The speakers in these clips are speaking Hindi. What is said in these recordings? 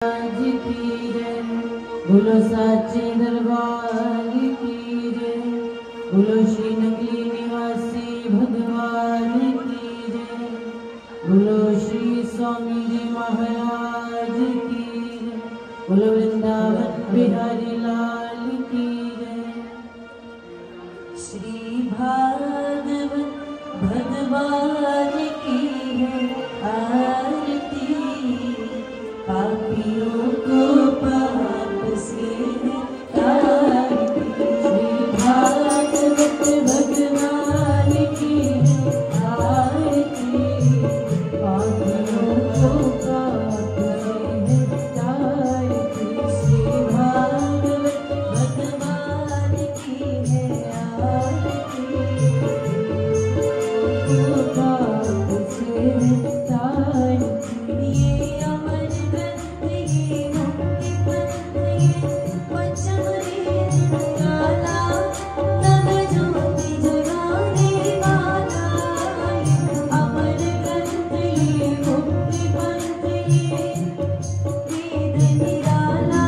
की जय, बोलो साचे दरबार की जय, बोलो श्री नगरी निवासी भगवान की जय, बोलो श्री स्वामी जी महाराज की जय, बोलो वृंदावन बिहारी लाल की जय। श्री भागवत भगवान की है आरती, पापियों को पाप से तारती। श्री भागवत भगवान की है आरती, पापियों को पाप से तारती। श्री भागवत भगवान की है आरती, पाप से तारती। ये अमर ग्रंथ ये मुक्ति पंथ ये पंचम वेद निराला, नव ज्योति जगाने वाला। अमर ग्रंथ ये मुक्ति पंथ ये वेद निराला,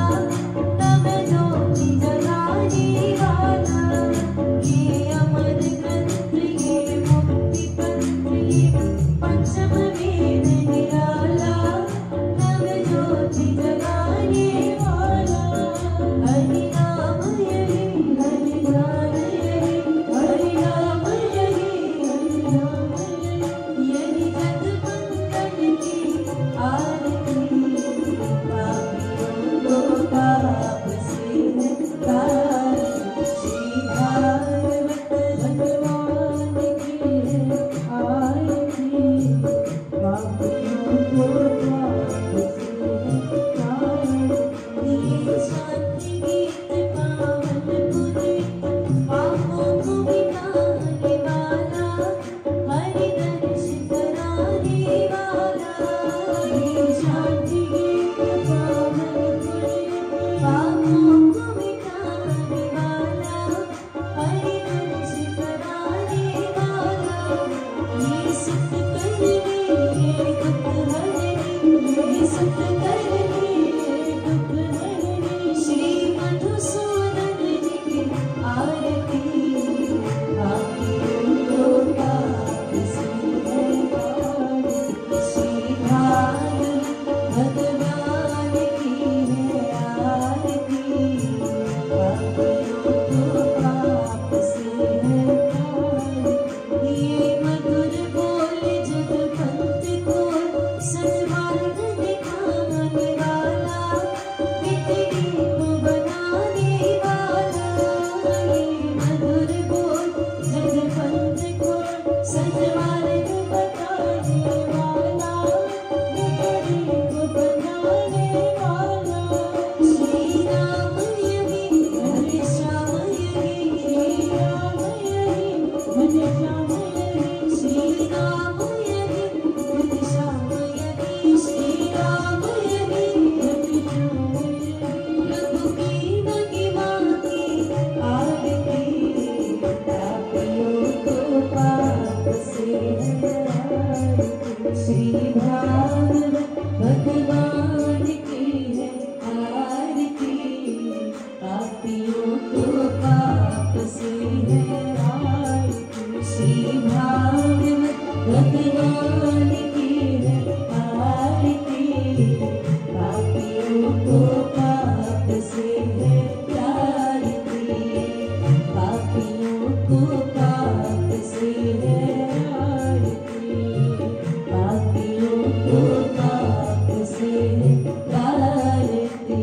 नव ज्योति जगाने वाला। ये अमर ग्रंथ ये मुक्ति पंथ ये पंचम वेद निराला, नव ज्योति जगाने वाला। हरि नाम यही हरि ध्यान यही, हरि नाम यही हरि नाम यही। यही जग मंगल की आरती, पापियों को पाप से तारती। श्री भागवत भगवान की है आरती, पापियों को पाप से तारती। ये शांति गीत पावन पुनीत, पापों को मिटाने वाला, हरि दर्श कराने वाला। ये शांति गीत पावन पुनीत, पापों को मिटाने वाला, हरि दर्श कराने वाला। ये सुख करने ये दुख हरने, ये सुख करने ये दुख हरने। श्री मधुसूदन जी की आरती, पापियों को पाप से तारती। श्री भागवत भगवान की है आरती, पापियों को पाप से तारती। ये मधुर बोल जग पंथ को सन्मार्ग दिखाने वाला, पृथ्वी को बनाने वाला। ये मधुर बोल जग पंथ को सन्मार्ग बताने वाला, पृथ्वी को बनाने वाला। श्री राम यही हरि श्याम यही, श्री राम यही हरि श्याम यही। श्री राम यही हरि श्याम यही, श्री राम यही हरि श्याम यही। प्रभु की महिमा की आरती, पापियों को पाप से तारती। श्री भागवत भगवान की है आरती, पापियों को पाप से तारती। श्री भागवत भगवान की है आरती, पापियों को पाप से तारती। पापियों को पाप से तारती, पापियों को पाप से तारती।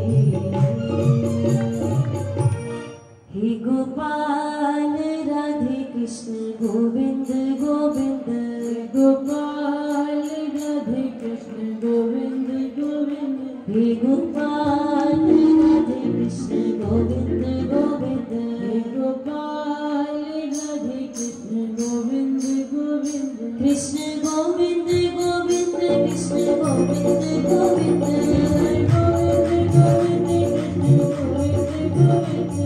हे गोपाल राधे कृष्ण गोविंद गोविंद, गोपाल राधे कृष्ण गोविंद गोविंद। हे गोपाल राधे कृष्ण गोविंद गोविंद, हे गोपाल राधे कृष्ण गोविंद गोविंद। कृष्ण गोविंद गोविंद कृष्ण गोविंद गोविंद, गोविंद गोविंद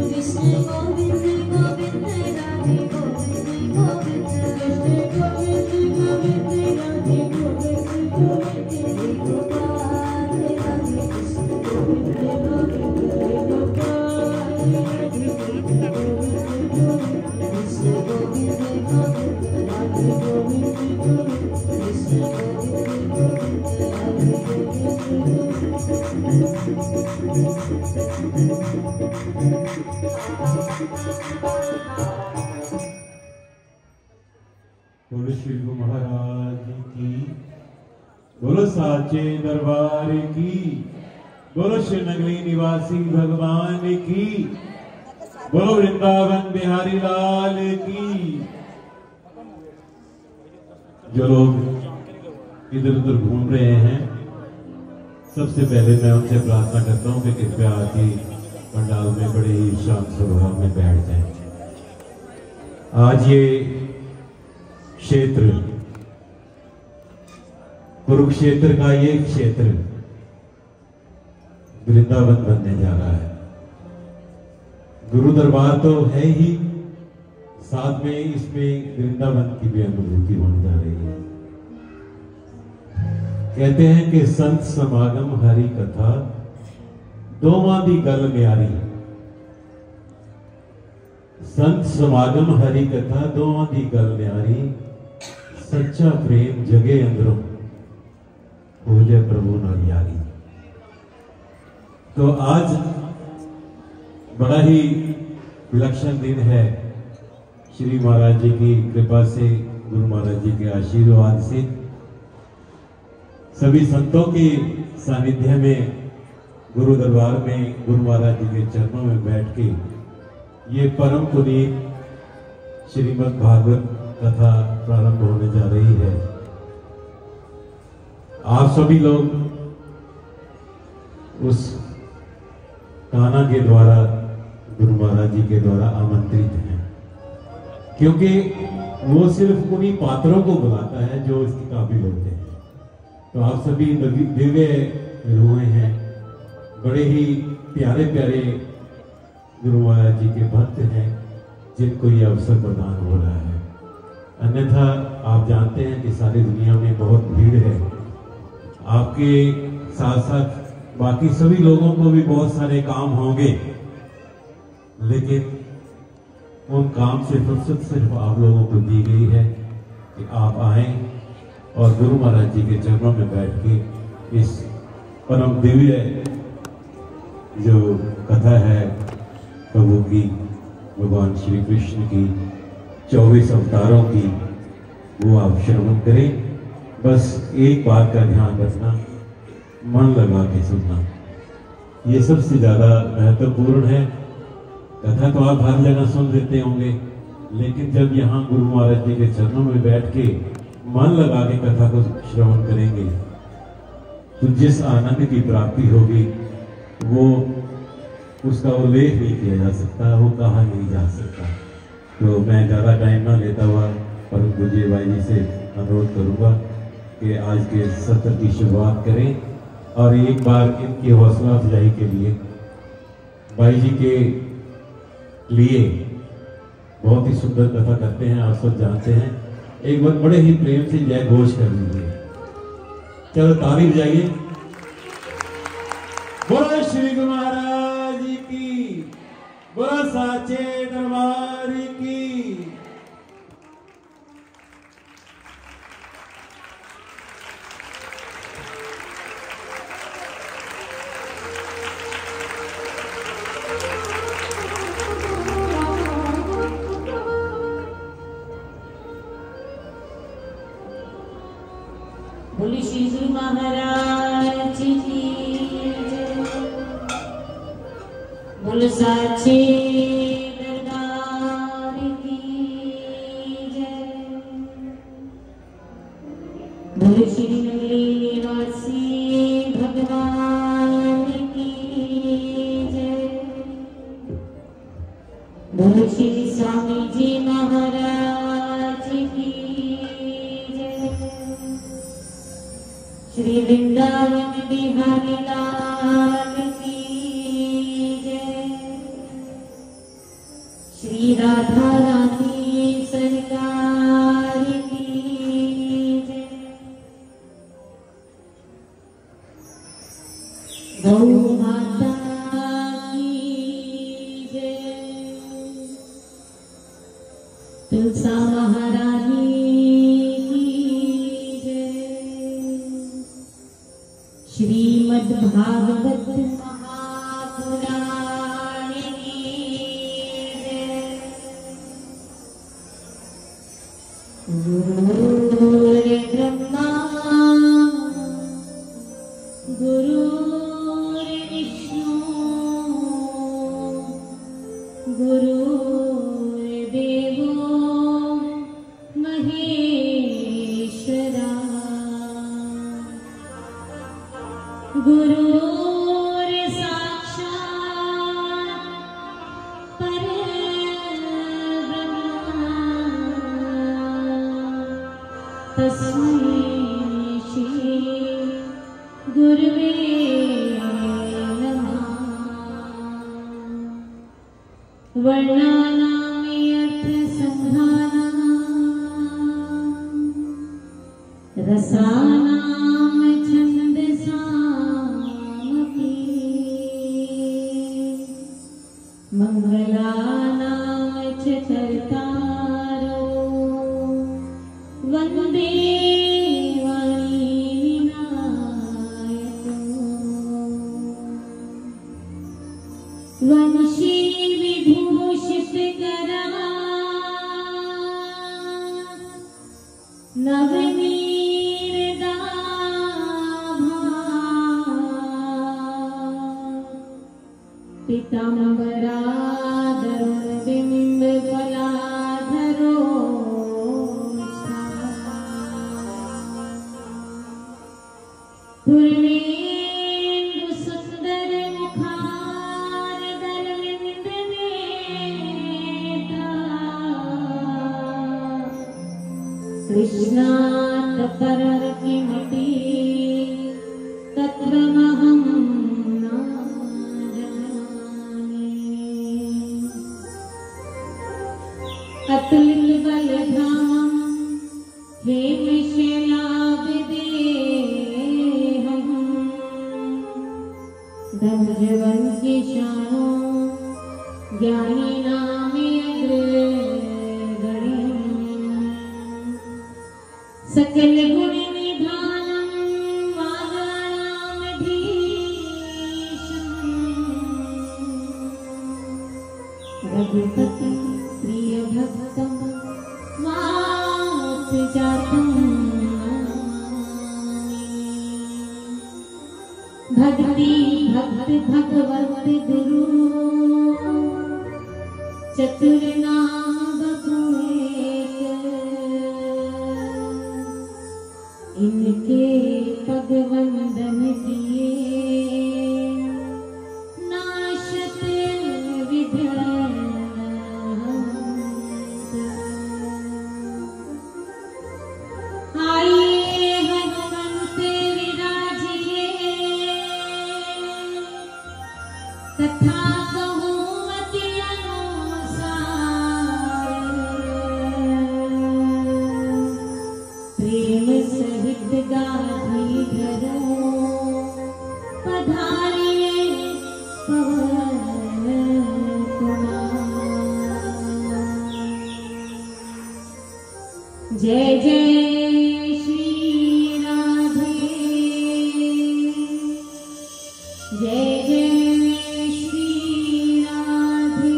कृष्ण गोविंद गोविंद, राधे गोविंद गोविंद, कृष्ण गोविंद गोविंद, राधे गोविंद गोविंद। हे गोपाल राधे कृष्ण बोलो श्री गुरु महाराज की, बोलो साचे दरबार की, बोलो श्री नगरी निवासी भगवान की, बोलो वृंदावन बिहारी लाल की। जो लोग इधर उधर घूम रहे हैं, सबसे पहले मैं उनसे प्रार्थना करता हूं कि कृपया आके पंडाल में बड़े ही शांत स्वभाव में बैठ जाएं। आज ये क्षेत्र, कुरुक्षेत्र का ये क्षेत्र वृंदावन बनने जा रहा है। गुरु दरबार तो है ही, साथ में इसमें वृंदावन की भी अनुभूति होने जा रही है। कहते हैं कि संत समागम हरि कथा दोवां दी गल न्यारी। संत समागम हरि कथा दोवां दी गल न्यारी, सच्चा प्रेम जगे अंदरों हो जाए प्रभु नाल यारी। तो आज बड़ा ही विलक्षण दिन है। श्री महाराज जी की कृपा से, गुरु महाराज जी के आशीर्वाद से, सभी संतों के सानिध्य में गुरु दरबार में गुरु महाराज जी के चरणों में बैठ के ये परम पुनीत श्रीमद् भागवत कथा प्रारंभ होने जा रही है। आप सभी लोग उस कान्हा के द्वारा, गुरु महाराज जी के द्वारा आमंत्रित हैं, क्योंकि वो सिर्फ उन्हीं पात्रों को बुलाता है जो इसके काबिल होते हैं। तो आप सभी दिव्य रूहें हैं, बड़े ही प्यारे प्यारे गुरु महाराज जी के भक्त हैं, जिनको ये अवसर प्रदान हो रहा है। अन्यथा आप जानते हैं कि सारी दुनिया में बहुत भीड़ है। आपके साथ साथ बाकी सभी लोगों को भी बहुत सारे काम होंगे, लेकिन उन काम से फुर्सत सिर्फ आप लोगों को दी गई है कि आप आए और गुरु महाराज जी के चरणों में बैठ के इस परम दिव्य जो कथा है प्रभु की, भगवान श्री कृष्ण की 24 अवतारों की, वो आप श्रवण करें। बस एक बात का ध्यान रखना, मन लगा के सुनना, ये सबसे ज्यादा महत्वपूर्ण है। कथा तो आप हर जगह सुन लेते होंगे, लेकिन जब यहाँ गुरु महाराज जी के चरणों में बैठ के मन लगा के कथा को श्रवण करेंगे तो जिस आनंद की प्राप्ति होगी वो उसका उल्लेख नहीं किया जा सकता, वो कहा नहीं जा सकता। तो मैं ज़्यादा टाइम ना लेता हुआ परम पूज्य भाई जी से अनुरोध करूँगा कि आज के सत्र की शुरुआत करें। और एक बार इनकी हौसला अफजाई के लिए भाई जी के लिए बहुत ही सुंदर कथा करते हैं, आप सब जानते हैं। एक बार बड़े ही प्रेम से जय घोष कर लीजिए। चलो ताली बजाइए। बोलो श्री गुरु महाराज की, बोलो साचे दरबार की। बोलो श्री गुरु महाराज की, बोलो साचे दरबार की जय। बोलो श्री नगरी निवासी भगवान की जय। बोलो श्री स्वामी जी महाराज की जय। श्री वृंदावन बिहारी लाल की जय। श्री राधा रानी सरकार की जय। गौ माता की जय। तुलसा महारानी की जय। श्रीमद् भागवत महापुराण वर्णानामि अर्थ संधाना रसानाम छंदसामपि मंगलानाम च कर्तारो वन्दे वंशी विभूषित करा नवनीर दाभा पीताम्बरा दरुण बिंब फलाधरो पूर्णेन्दु सुंदर मुखार दरविंद नेता कृष्णात परर किमपि तत्त्वमहं न जाने अतुलित बलधामं हेमशैलाभिदेहं धनुर्वंशी शानो ज्ञानिनामग्रगण्यं सकल गुण निधानं वागणामधीशं रघुपति प्रिय भक्तं वात्जातं भक्ति भक्त भगवत गुरु चतुर नाम बपुएक इनके पग वंदन किए नाशत विघ्न आइए हनुमंत विराजिए तथा कहूँ मति अनुसार प्रेम सहित गाधी धरो पधारिए पवन कुमार। जय जय श्री राधे जय जय श्री राधे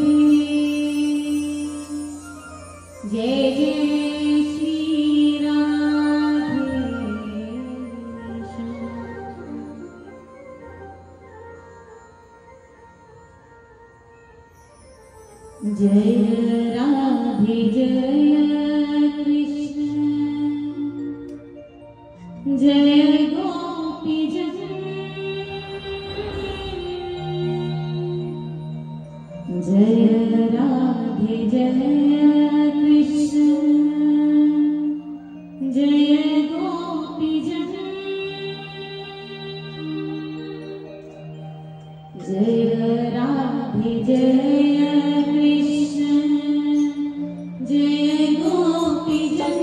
जय जय श्री राधे जय राधे जय कृष्ण जय गोपी जन जय राधे जय कृष्ण जय गोपी जन जय राधे जय कृष्ण जय गोपी जन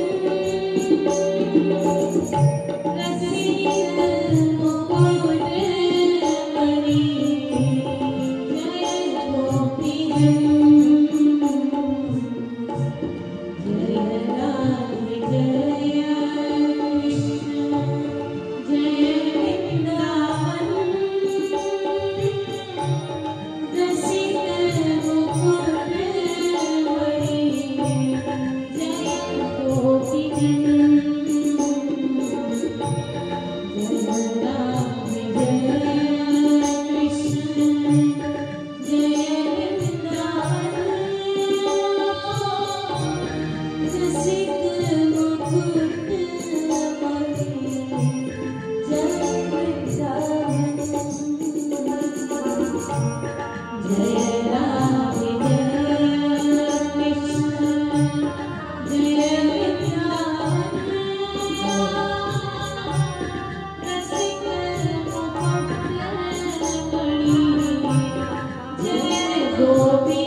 गोपी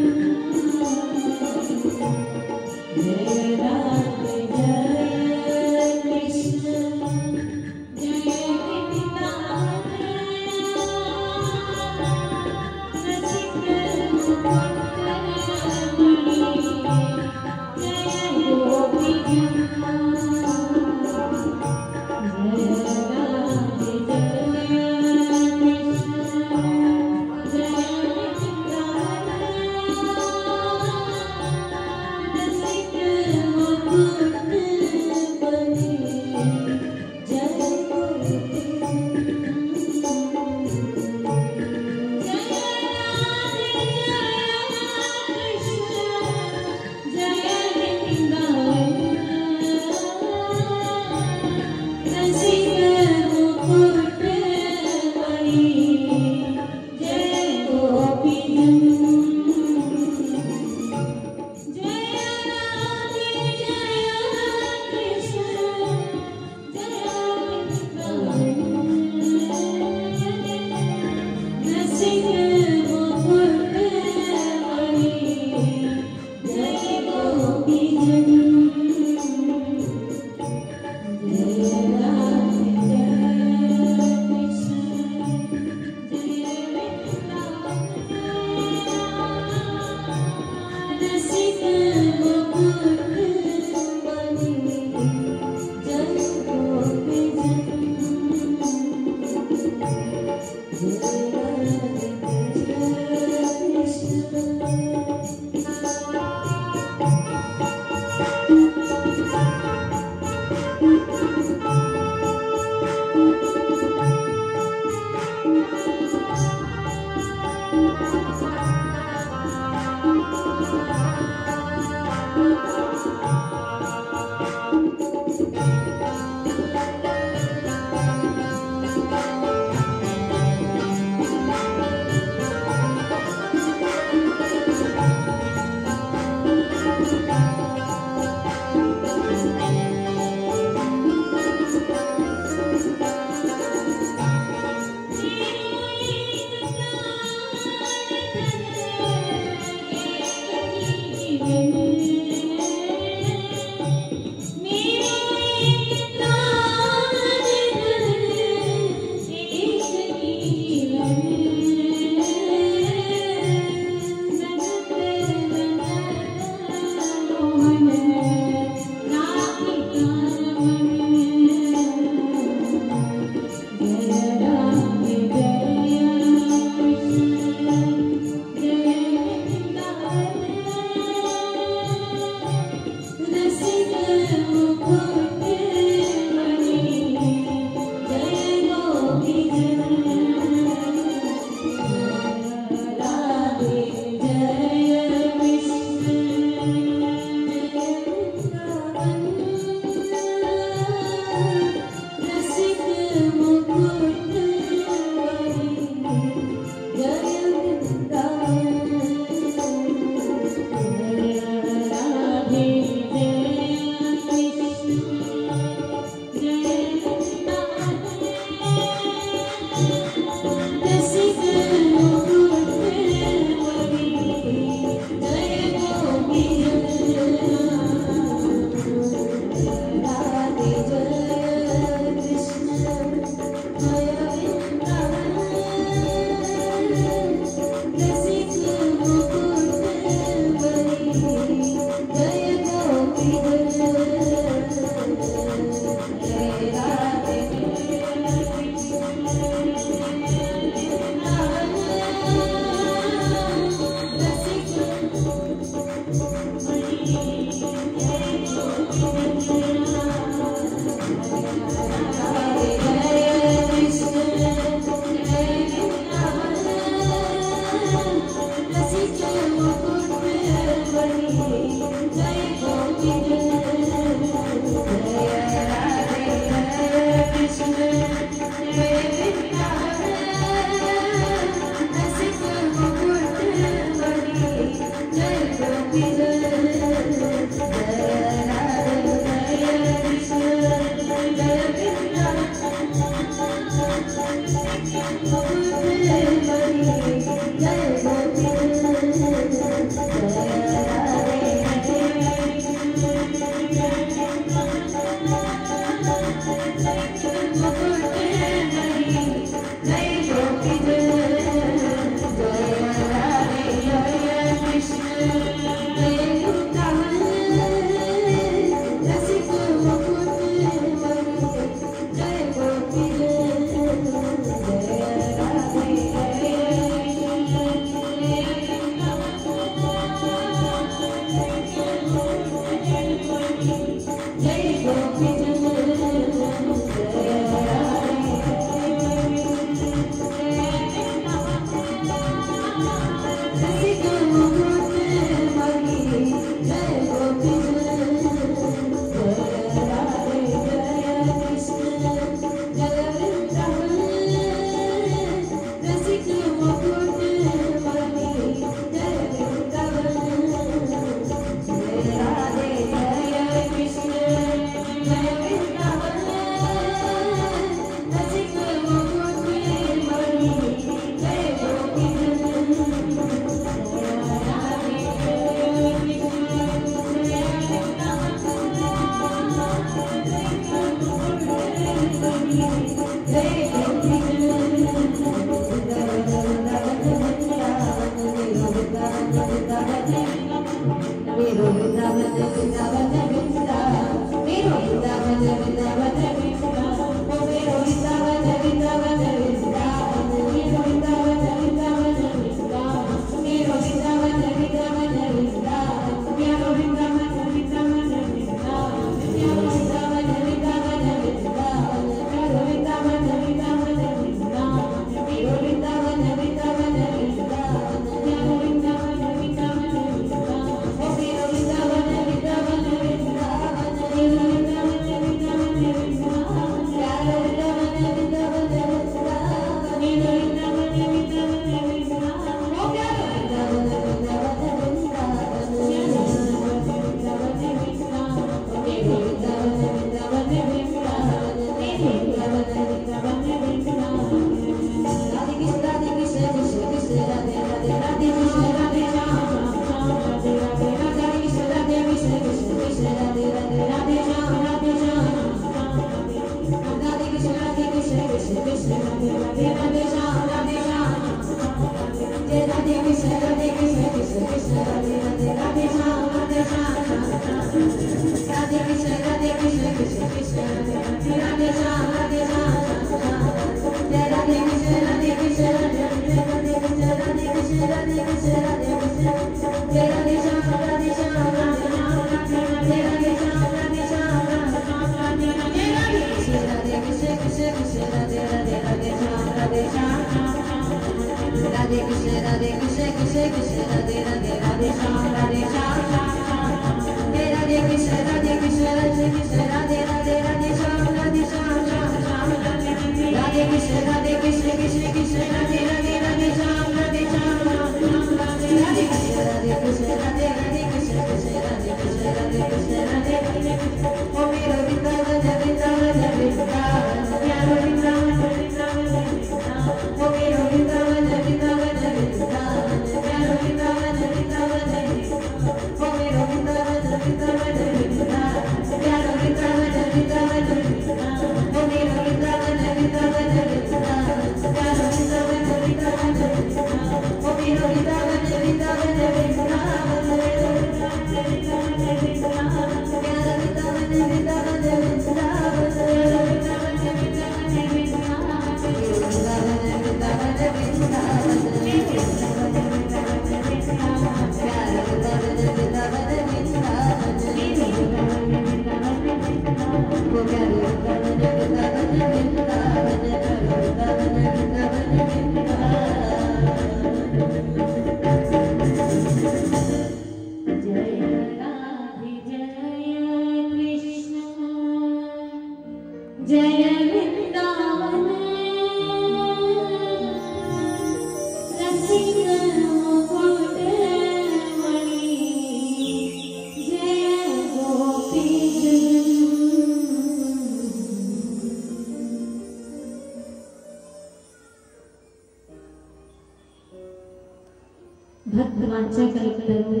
भक्तवांछा कल्पतरु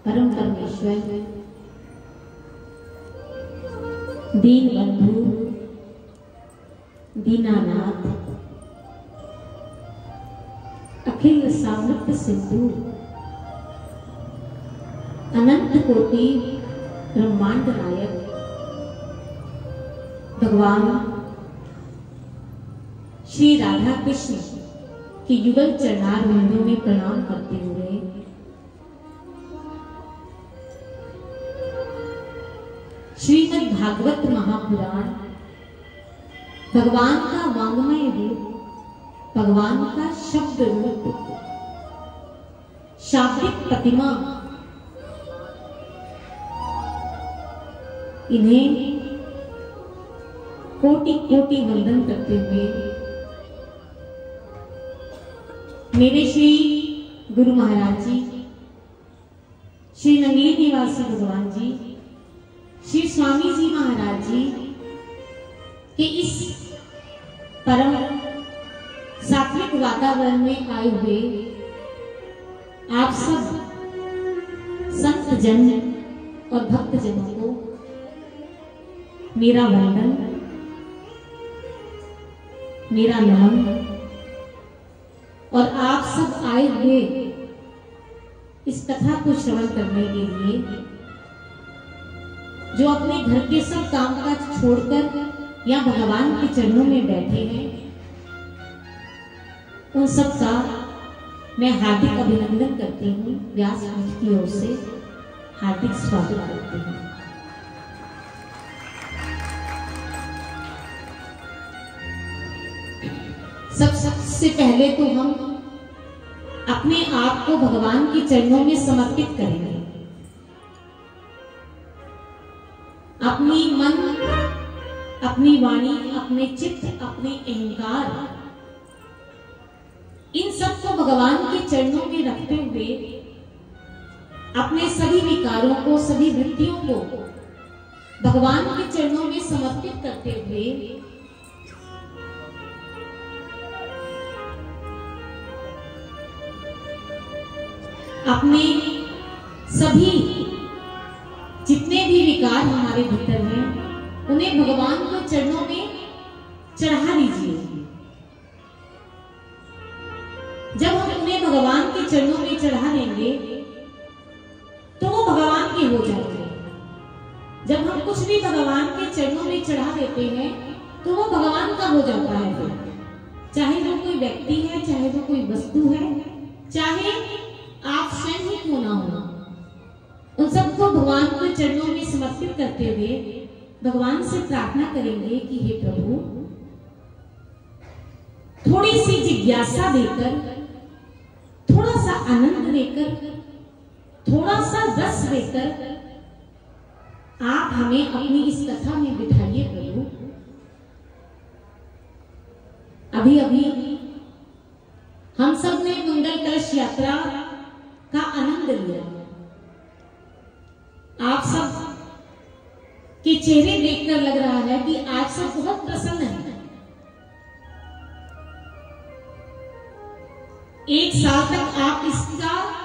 परम परमेश्वर दीन बंधु दीनानाथ अखिल सामर्थ्य सिंधु अनंत कोटि ब्रह्मांड नायक भगवान श्री राधा कृष्ण के युगल चरणार बिंदु में प्रणाम करते हुए श्रीमद् भागवत महापुराण भगवान का वांग्मय रूप, भगवान का शब्द रूप, शाब्दिक प्रतिमा, इन्हें कोटि कोटि वंदन करते हुए मेरे श्री गुरु महाराज जी, श्री नंगली निवासी भगवान जी, श्री स्वामी जी महाराज जी के इस परम सात्विक वातावरण में आए हुए आप सब संत जन और भक्त जनों को मेरा वंदन, मेरा नमन। और आप सब आए हुए इस कथा को श्रवण करने के लिए, जो अपने घर के सब कामकाज छोड़कर या भगवान के चरणों में बैठे हैं, उन सब का मैं हार्दिक अभिनंदन करती हूँ। व्यास पीठ की ओर से हार्दिक स्वागत करती हूँ। सबसे पहले तो हम अपने आप को भगवान के चरणों में समर्पित करेंगे। अपनी मन, अपनी वाणी, अपने चित्त, अपने अहंकार, इन सब को भगवान के चरणों में रखते हुए अपने सभी विकारों को, सभी वृत्तियों को भगवान के चरणों में समर्पित करते हुए अपने सभी जितने भी विकार हमारे भीतर हैं उन्हें भगवान के चरणों में चढ़ा दीजिए। जब हम उन्हें भगवान के चरणों में चढ़ा देंगे तो वो भगवान के हो जाएंगे। जब हम कुछ भी भगवान के चरणों में चढ़ा देते हैं तो वो भगवान का हो जाता है। फिर चाहे वो कोई व्यक्ति है, चाहे वो कोई वस्तु है, चाहे आप स्वयं ही क्यों ना हो, उन सबको भगवान के चरणों में समर्पित करते हुए भगवान से प्रार्थना करेंगे कि हे प्रभु, थोड़ी सी जिज्ञासा देकर, थोड़ा सा आनंद देकर, थोड़ा सा रस देकर आप हमें अपनी इस कथा में बिठाइए प्रभु। अभी अभी हम सब ने मंगल कलश यात्रा का आनंद लिया। आप सब के चेहरे देखकर लग रहा है कि आज सब बहुत प्रसन्न है। एक साल तक आप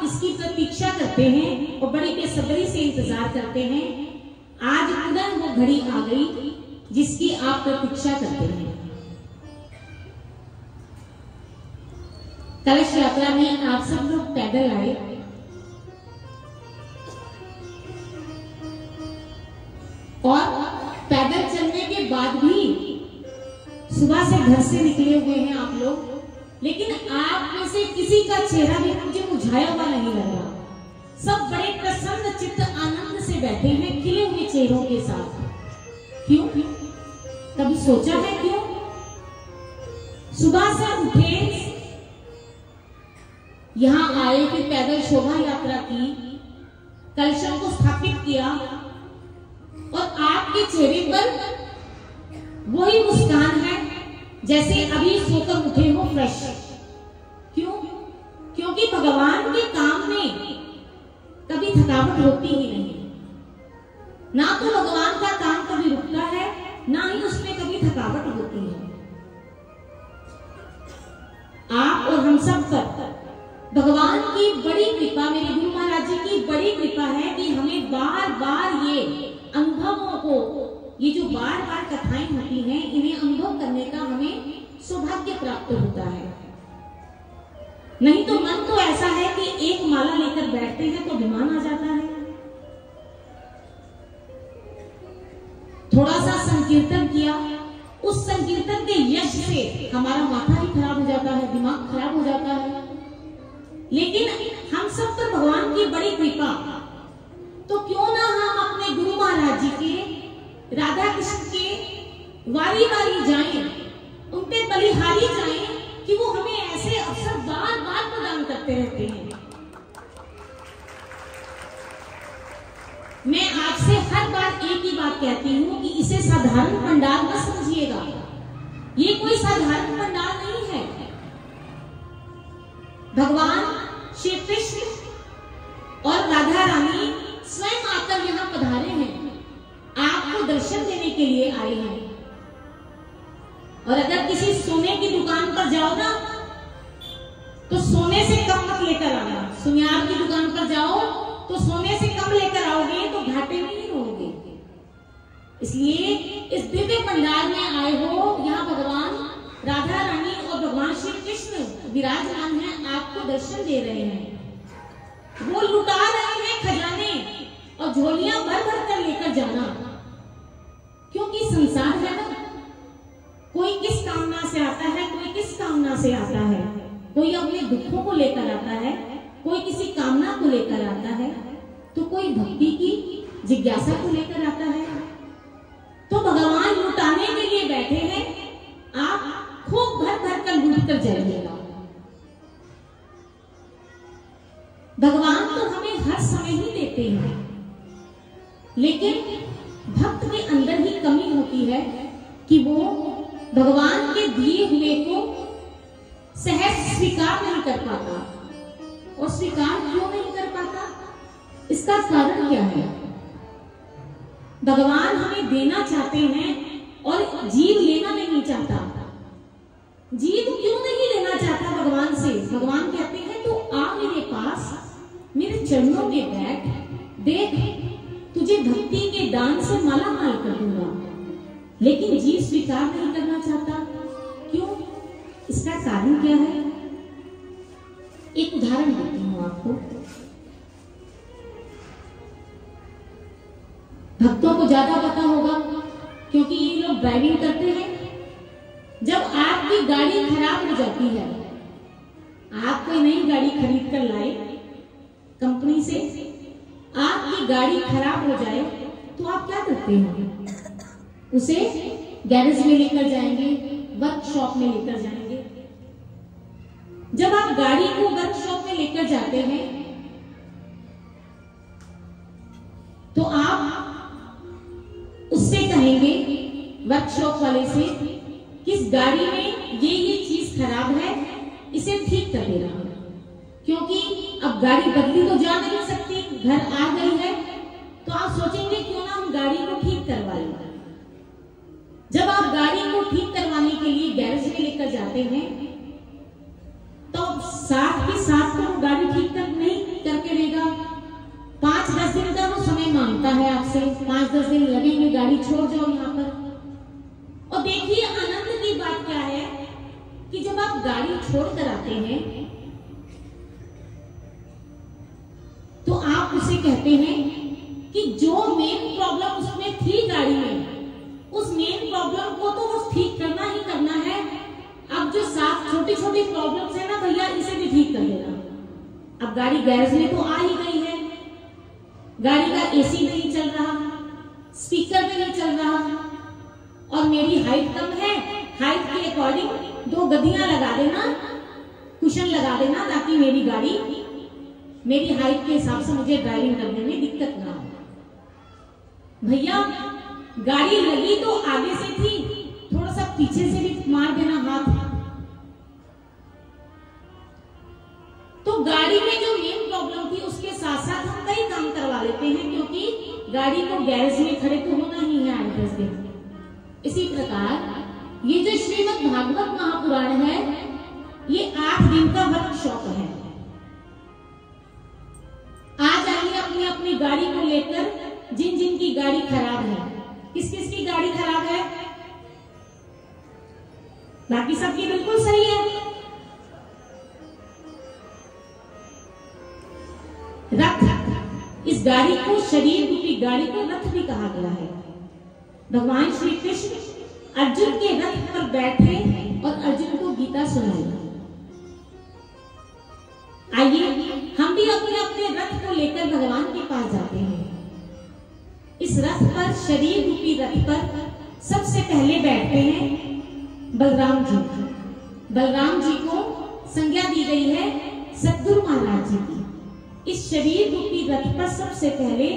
इसकी प्रतीक्षा करते हैं और बड़ी बेसब्री से इंतजार करते हैं। आज पुनः वो घड़ी आ गई जिसकी आप प्रतीक्षा करते हैं। कलश यात्रा में आप सब लोग पैदल आए और पैदल चलने के बाद भी सुबह से घर से निकले हुए हैं आप लोग, लेकिन आप में से किसी का चेहरा भी मुझे मुझाया हुआ नहीं लग रहा। सब बड़े प्रसन्न चित्त आनंद से बैठे हैं, खिले हुए चेहरों के साथ। क्यों? कभी सोचा है क्यों? सुबह से उठे, यहां आए, फिर पैदल शोभा यात्रा की, कलशों को स्थापित किया और आपके चेहरे पर वही मुस्कान है जैसे अभी सोकर उठे हो, फ्रेश। क्यों? क्योंकि भगवान के काम में कभी थकावट होती ही नहीं। ना तो भगवान का काम कभी रुकता है, ना ही उसमें कभी थकावट होती है। आप और हम सब पर भगवान की बड़ी कृपा, मेरे गुरु महाराज जी की बड़ी कृपा है कि हमें बार बार ये अनुभवों को, ये जो बार बार कथाएं होती हैं, इन्हें अनुभव करने का हमें सौभाग्य प्राप्त होता है। नहीं तो मन तो ऐसा है कि एक माला लेकर बैठते हैं तो अभिमान आ जाता है। थोड़ा सा संकीर्तन किया, उस संकीर्तन के यश से हमारा माथा ही खराब हो जाता है, दिमाग खराब हो जाता है। लेकिन हम सब पर भगवान की बड़ी कृपा, तो क्यों ना हम अपने गुरु महाराज जी के, राधा कृष्ण के वारी वारी जाएं, उन पे बलिहारी जाएं कि वो हमें ऐसे अवसर बार बार प्रदान करते रहते हैं। मैं आपसे हर बार एक ही बात कहती हूँ कि इसे साधारण पंडाल न समझिएगा। ये कोई साधारण पंडाल नहीं है। भगवान श्री कृष्ण और राधा रानी स्वयं आकर यहाँ पधारे हैं, आपको दर्शन देने के लिए आए हैं। और अगर किसी सोने की दुकान पर जाओ ना, तो सोने से कम मत लेकर आना। सुनियार की दुकान पर जाओ तो सोने से कम लेकर आओगे तो घाटे में नहीं रहोगे। इसलिए इस दिव्य पंडाल में आए हो, यहाँ भगवान राधा रानी और भगवान श्री कृष्ण विराजमान हैं, आपको दर्शन दे रहे हैं। वो लुटा रहे हैं खजाने और झोलियां भर भर कर लेकर जाना, क्योंकि संसार है ना, कोई किस कामना से आता है, कोई किस कामना से आता है। कोई अपने दुखों को लेकर आता है, कोई किसी कामना को लेकर आता है, तो कोई भक्ति की जिज्ञासा को लेकर आता है। तो भगवान लुटाने के लिए बैठे हैं, आप खूब भर भर कर लूट कर जाइएगा। भगवान तो हमें हर समय ही देते हैं, लेकिन भक्त के अंदर ही कमी होती है कि वो भगवान के दिए हुए को सहज स्वीकार नहीं कर पाता। और स्वीकार क्यों नहीं कर पाता? इसका कारण क्या है? भगवान हमें देना चाहते हैं और जीव लेना नहीं चाहता। जीव क्यों नहीं लेना चाहता भगवान से? भगवान कहते हैं तो आ मेरे पास, मेरे चरणों में बैठ, देख तुझे भक्ति के दान से माला माल कर दूंगा। लेकिन जीव स्वीकार नहीं करना चाहता। क्यों? इसका कारण क्या है? एक उदाहरण देती हूं आपको। भक्तों को ज्यादा पता होगा क्योंकि ये लोग ड्राइविंग करते हैं। जब आपकी गाड़ी खराब हो जाती है, आप कोई नई गाड़ी खरीद कर लाए कंपनी से, आपकी गाड़ी खराब हो जाए तो आप क्या करते हैं? उसे गैरेज में लेकर जाएंगे, वर्कशॉप में लेकर जाएंगे। जब आप गाड़ी को वर्कशॉप में लेकर जाते हैं तो आप उससे कहेंगे, वर्कशॉप वाले से, किस गाड़ी में ये चीज खराब है, इसे ठीक कर देना। क्योंकि अब गाड़ी बदली तो जा नहीं सकती, घर आ गई है, तो आप सोचेंगे क्यों ना हम गाड़ी को ठीक करवा लें। जब आप गाड़ी को ठीक करवाने के लिए गैरेज में लेकर जाते हैं तो साथ के साथ तो गाड़ी ठीक कर नहीं करके देगा। 5-10 दिन का वो समय मांगता है आपसे, 5-10 दिन लगेंगे, गाड़ी छोड़ जाओ यहाँ पर। और देखिए आनंद की बात क्या है कि जब आप गाड़ी छोड़ कर आते हैं तो आप उसे कहते हैं कि जो मेन प्रॉब्लम उसमें थी गाड़ी में, उस मेन प्रॉब्लम को तो बस ठीक करना ही करना है। अब जो साफ छोटी छोटी प्रॉब्लम्स है ना भैया, इसे भी ठीक कर देना। अब गाड़ी गैरेज में तो आ ही गई है, गाड़ी का एसी नहीं चल रहा, स्पीकर नहीं चल रहा, और मेरी हाइट कम है, हाइट के अकॉर्डिंग 2 गद्दियां लगा देना, कुशन लगा देना, ताकि मेरी गाड़ी मेरी हाइट के हिसाब से मुझे ड्राइविंग करने में दिक्कत ना हो। भैया गाड़ी लगी तो आगे से थी, थोड़ा सा पीछे से भी मार देना हाथ। तो गाड़ी में जो मेन प्रॉब्लम थी उसके साथ साथ हम कई काम करवा लेते हैं, क्योंकि गाड़ी को गैरेज में खड़े तो होना ही है 8-10 दिन। इसी प्रकार ये जो श्रीमद् भागवत महापुराण है, ये 8 दिन का वर्कशॉप है। आज आइए अपनी अपनी गाड़ी को लेकर, जिन जिन की गाड़ी खराब है, किस किस की गाड़ी खराब है, बाकी सबकी बिल्कुल सही है। रथ, इस गाड़ी को, शरीर रूपी गाड़ी को रथ भी कहा गया है। भगवान श्री कृष्ण अर्जुन के रथ पर बैठे और अर्जुन को गीता सुनाई। आइए हम भी अपने अपने रथ को लेकर भगवान के पास जाते हैं। इस रथ पर, शरीर रूपी रथ पर सबसे पहले बैठते हैं बलराम जी। बलराम जी को संज्ञा दी गई है सतगुरु महाराज जी की। इस शरीर रूपी रथ पर सबसे पहले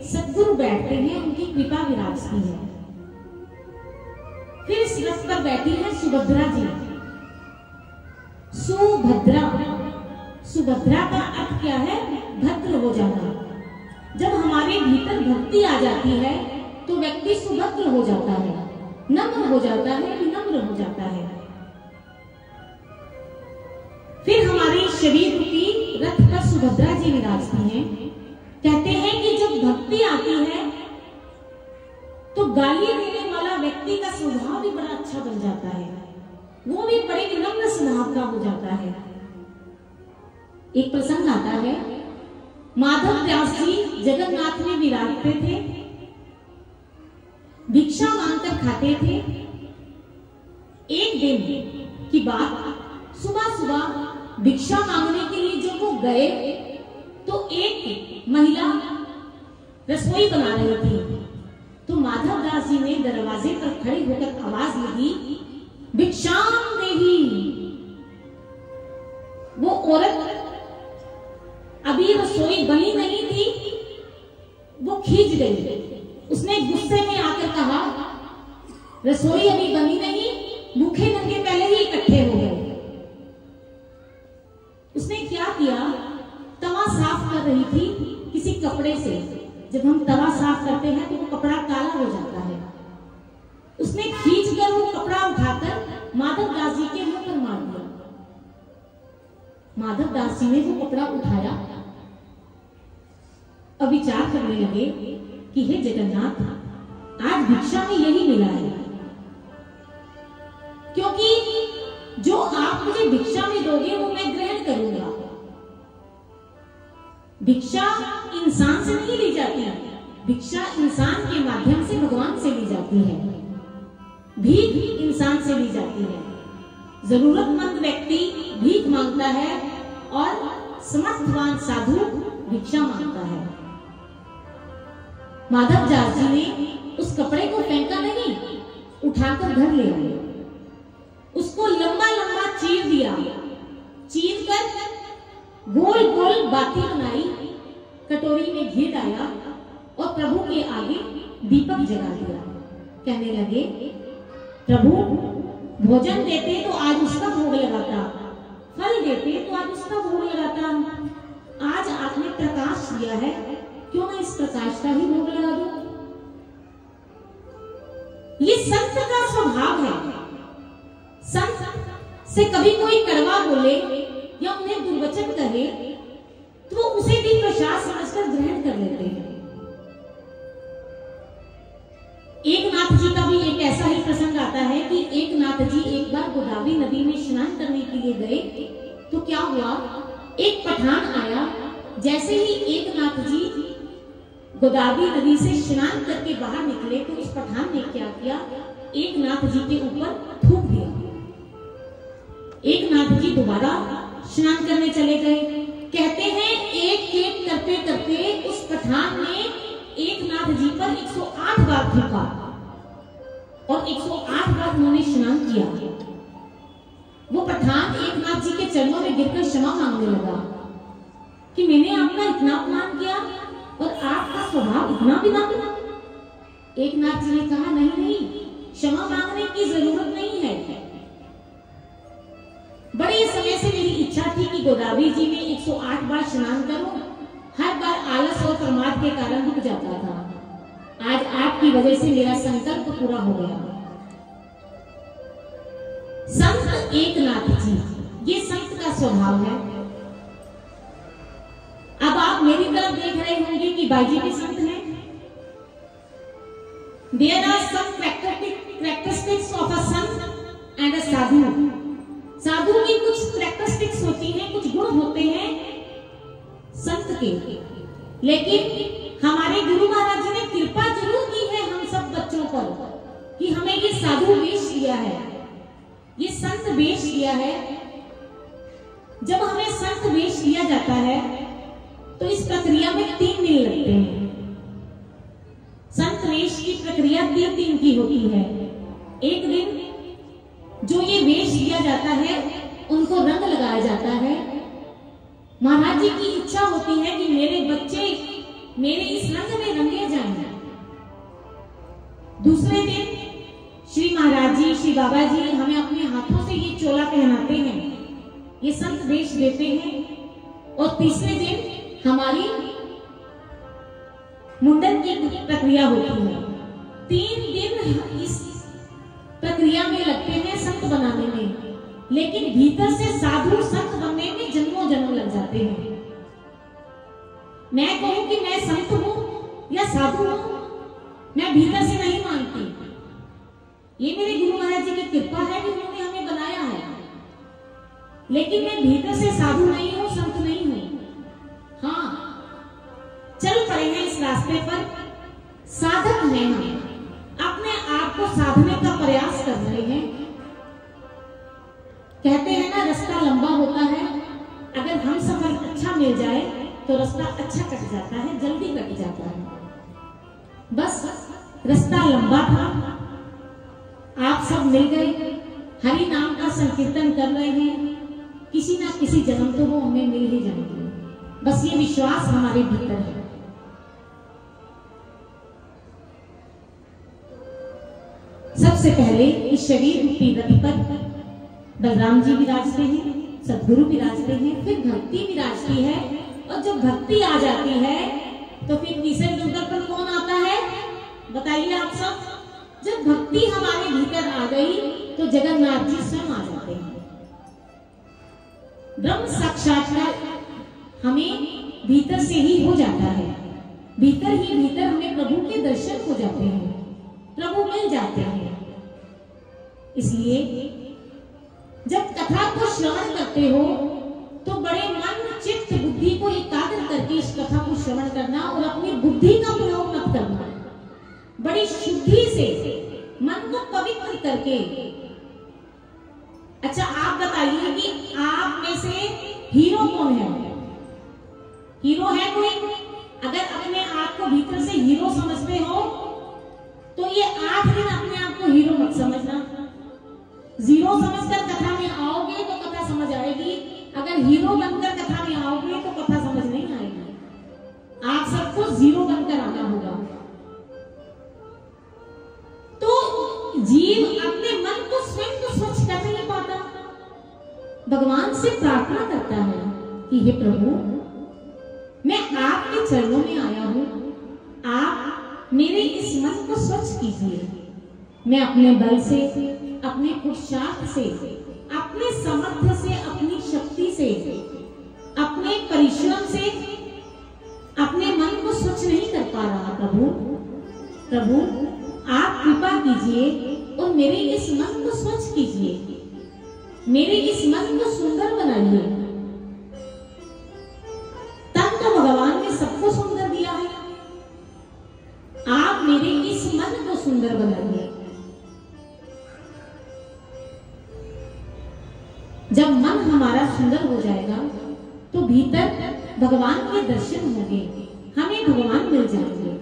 सतगुरु बैठते हैं, उनकी कृपा विराजती है। फिर इस रथ पर बैठी है सुभद्रा जी। सुभद्रा, सुभद्रा का अर्थ क्या है? भद्र हो जाना। जब हमारे भीतर भक्ति आ जाती है तो व्यक्ति सुभद्र हो जाता है, नम्र हो जाता है, विनम्र हो जाता है। फिर हमारे शरीर रूपी रथ पर सुभद्रा जी विराजती हैं। कहते हैं कि जब भक्ति आती है तो गाली देने वाला व्यक्ति का स्वभाव भी बड़ा अच्छा बन जाता है, वो भी बड़े विनम्र स्वभाव का हो जाता है। एक प्रसंग आता है, माधव व्यास जी जगन्नाथ में विराजते थे, भिक्षा मांगकर खाते थे। एक दिन की बात, सुबह सुबह भिक्षा मांगने के लिए जब वो गए तो एक महिला रसोई बना रही थी। तो माधव दास जी ने दरवाजे पर खड़े होकर आवाज लगी, भिक्षाम देही। वो औरत अभी रसोई बनी नहीं थी, वो खींच गई। उसने गुस्से में आकर कहा, रसोई अभी बनी नहीं, भूखे नंगे पहले ही इकट्ठे हो गए। उसने क्या किया, तवा साफ कर रही थी किसी कपड़े से। जब हम तवा साफ करते हैं तो वो कपड़ा काला हो जाता है। उसने खींचकर वो कपड़ा उठाकर माधव दास जी के मुंह पर मार दिया। माधव दास जी ने वो कपड़ा उठाया और विचार करने लगे कि हे जगन्नाथ, आज भिक्षा में यही मिला है, दोगे वो मैं ग्रहण करूंगा। भिक्षा इंसान से नहीं ली जाती, भिक्षा इंसान के माध्यम से भगवान से ली जाती है, भीख इंसान से ली जाती है। जरूरतमंद व्यक्ति भीख मांगता है और समर्थवान साधु भिक्षा मांगता है। माधवदास जी ने उस कपड़े को फेंका नहीं, उठाकर घर ले आए, उसको लंबा लंबा चीर दिया, चीर कर गोल गोल बाती बनाई, कटोरी में घी डाला और प्रभु के आगे दीपक जला दिया। कहने लगे, प्रभु भोजन देते तो आज उसका भोग लगाता, फल देते तो आज उसका भोग लगाता, आज आपने प्रकाश दिया है, क्यों ना इस प्रकाश का ही भोग लगा दो। ये संत का स्वभाव है। संत से कभी कोई कड़वा बोले या उन्हें दुर्वचन कहे तो वो उसे भी प्रसाद समझकर ग्रहण कर लेते हैं। एकनाथ जी का भी एक ऐसा ही प्रसंग आता है कि एकनाथ जी एक बार गोदावरी नदी में स्नान करने के लिए गए तो क्या हुआ, एक पठान आया। जैसे ही एकनाथ जी गोदावरी नदी से स्नान करके बाहर निकले तो उस पठान ने क्या किया, एकनाथ जी के ऊपर थूक दिया। एकनाथ जी दोबारा स्नान करने चले गए। कहते हैं एक एक करते करते उस पठान ने एकनाथ जी पर 108 बार थूका और 108 बार उन्होंने स्नान किया। वो पठान एकनाथ जी के चरणों में गिरकर क्षमा मांगने लगा कि मैंने आपका इतना अपमान किया और आपका स्वभाव इतना भी ना किया। एकनाथ जी ने कहा, नहीं नहीं, क्षमा मांगने की जरूरत नहीं है। बड़े समय से मेरी इच्छा थी कि गोदावरी जी में 108 बार स्नान करूं, हर बार आलस और प्रमाद के कारण रुक जाता था। आज आपकी वजह से मेरा संकल्प पूरा हो गया। संत एकनाथ जी, ये संत का स्वभाव है। अब आप मेरी तरफ देख रहे होंगे कि बाजी के संत हैं। There are some characteristics of a sant and a sadhu. साधु की कुछ कैरेक्टरिस्टिक्स होती हैं, कुछ गुण होते हैं संत के। लेकिन हमारे गुरु महाराज जी ने कृपा जरूर की है हम सब बच्चों पर कि हमें ये साधु वेश दिया है, ये संत वेश दिया है। जब हमें संत वेश दिया जाता है तो इस प्रक्रिया में 3 दिन लगते हैं। संत वेश की प्रक्रिया 3 दिन की होती है। एक दिन जो ये वेश दिया जाता है उनको रंग लगाया जाता है। महाराज जी की इच्छा होती है कि मेरे बच्चे मेरे इस रंग में रंगे जाएं। दूसरे दिन श्री महाराज जी, श्री बाबा जी हमें अपने हाथों से ये चोला पहनाते हैं, ये संत वेश देते हैं। और तीसरे दिन हमारी मुंडन की प्रक्रिया होती है। 3 दिन इस प्रक्रिया में लगते हैं संत बनाने में, लेकिन भीतर से साधु संत बनने में जन्मों जन्म लग जाते हैं। मैं कहूं कि मैं संत हूं या साधु हूं, मैं भीतर से नहीं मानती। ये मेरे गुरु महाराज जी की कृपा है कि उन्होंने हमें बनाया है, लेकिन मैं भीतर से साधु नहीं हूं, संत नहीं हूं। हाँ, चल पड़े हैं इस रास्ते पर, साधक हैं हम, अपने आप को साधने का प्रयास कर रहे हैं। कहते हैं ना, रास्ता लंबा होता है, अगर हम सफर अच्छा मिल जाए तो रास्ता अच्छा कट जाता है, जल्दी कट जाता है। बस रास्ता लंबा था, आप सब मिल गए, हरि नाम का संकीर्तन कर रहे हैं, किसी ना किसी जन्म तो वो हमें मिल ही जाएंगे। बस ये विश्वास हमारे भीतर है। सबसे पहले इस शरीर रूपी रथ पर बलराम जी विराजते हैं, सद्गुरु विराजते हैं, फिर भक्ति विराजती है। और जब भक्ति आ जाती है तो फिर तीसरे नंबर पर कौन आता है, बताइए आप सब। जब भक्ति हमारे भीतर आ गई तो जगन्नाथ जी स्वयं आ जाते हैं। ब्रह्म साक्षात्कार हमें भीतर से ही हो जाता है, भीतर ही भीतर हमें प्रभु के दर्शन हो जाते हैं, प्रभु मिल जाते हैं। इसलिए जब कथा को श्रवण करते हो तो बड़े मन चित्त बुद्धि को एकाग्र करके इस कथा को श्रवण करना और अपनी बुद्धि का प्रयोग मत करना। बड़ी शुद्धि से मन को पवित्र करके। अच्छा, आप बताइए कि आप में से हीरो कौन है? हीरो है कोई? अगर अपने आप को भीतर से हीरो समझते हो तो ये 8 दिन अपने आप को हीरो मत समझना। जीरो समझकर कथा में आओगे तो कथा समझ आएगी, अगर हीरो बनकर कथा में आओगे तो कथा समझ नहीं आएगी। आप सबको जीरो बनकर आना होगा। तो जीव अपने मन को स्वयं को स्वच्छ कर नहीं पाता, भगवान से प्रार्थना करता है कि हे प्रभु, मैं आपके चरणों में आया हूं, आप मेरे इस मन को स्वच्छ कीजिए। मैं अपने बल से, अपने पुरुषार्थ से, अपने सामर्थ्य से, अपनी शक्ति से, अपने परिश्रम से अपने मन को स्वच्छ नहीं कर पा रहा। प्रभु आप कृपा कीजिए और मेरे इस मन को स्वच्छ कीजिए, मेरे इस मन को सुंदर बनाइए। तब तो भगवान ने सबको सुंदर दिया है, आप मेरे इस मन को सुंदर बनाइए। जब मन हमारा सुंदर हो जाएगा तो भीतर भगवान के दर्शन होंगे, हमें भगवान मिल जाएंगे।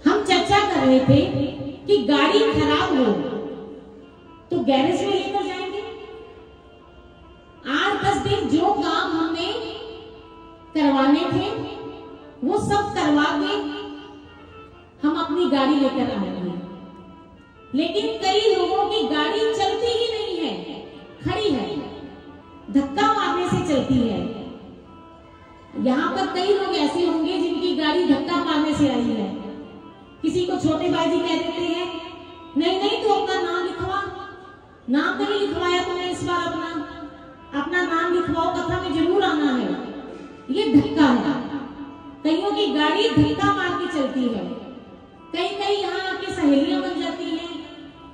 हम चर्चा कर रहे थे कि गाड़ी खराब हो तो गैरेज में लेकर जाएंगे। 8-10 दिन जो काम हमने करवाने थे वो सब करवा के हम अपनी गाड़ी लेकर आएंगे। लेकिन कई लोगों की गाड़ी चलती ही नहीं है, खड़ी है, धक्का मारने से चलती है। यहाँ पर कई लोग ऐसे होंगे जिनकी गाड़ी धक्का मारने से आई है। किसी को छोटे भाई जी कह देते हैं, नहीं तो अपना नाम लिखवा, नाम नहीं लिखवाया तुमने इस बार, अपना नाम लिखवाओ, कथा में जरूर आना है। ये धक्का है। कईयों की गाड़ी धक्का मार के चलती है। कई यहाँ आके सहेलियां बन जाती हैं,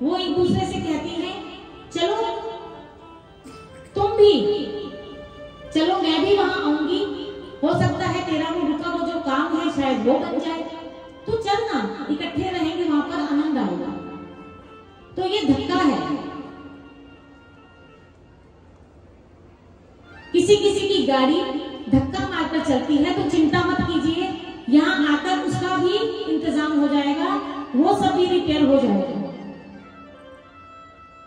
वो एक दूसरे से कहती हैं, चलो तुम भी चलो, मैं भी वहां आऊंगी, हो सकता है तेरा वो रुका वो जो काम है शायद वो बन जाए, तो चलना, इकट्ठे रहेंगे, वहां पर आनंद आएगा। तो ये धक्का है। किसी की गाड़ी धक्का मारकर चलती है तो चिंता मत कीजिए, यहाँ आकर उसका भी इंतजाम हो जाएगा, वो सब भी रिपेयर हो जाएगा।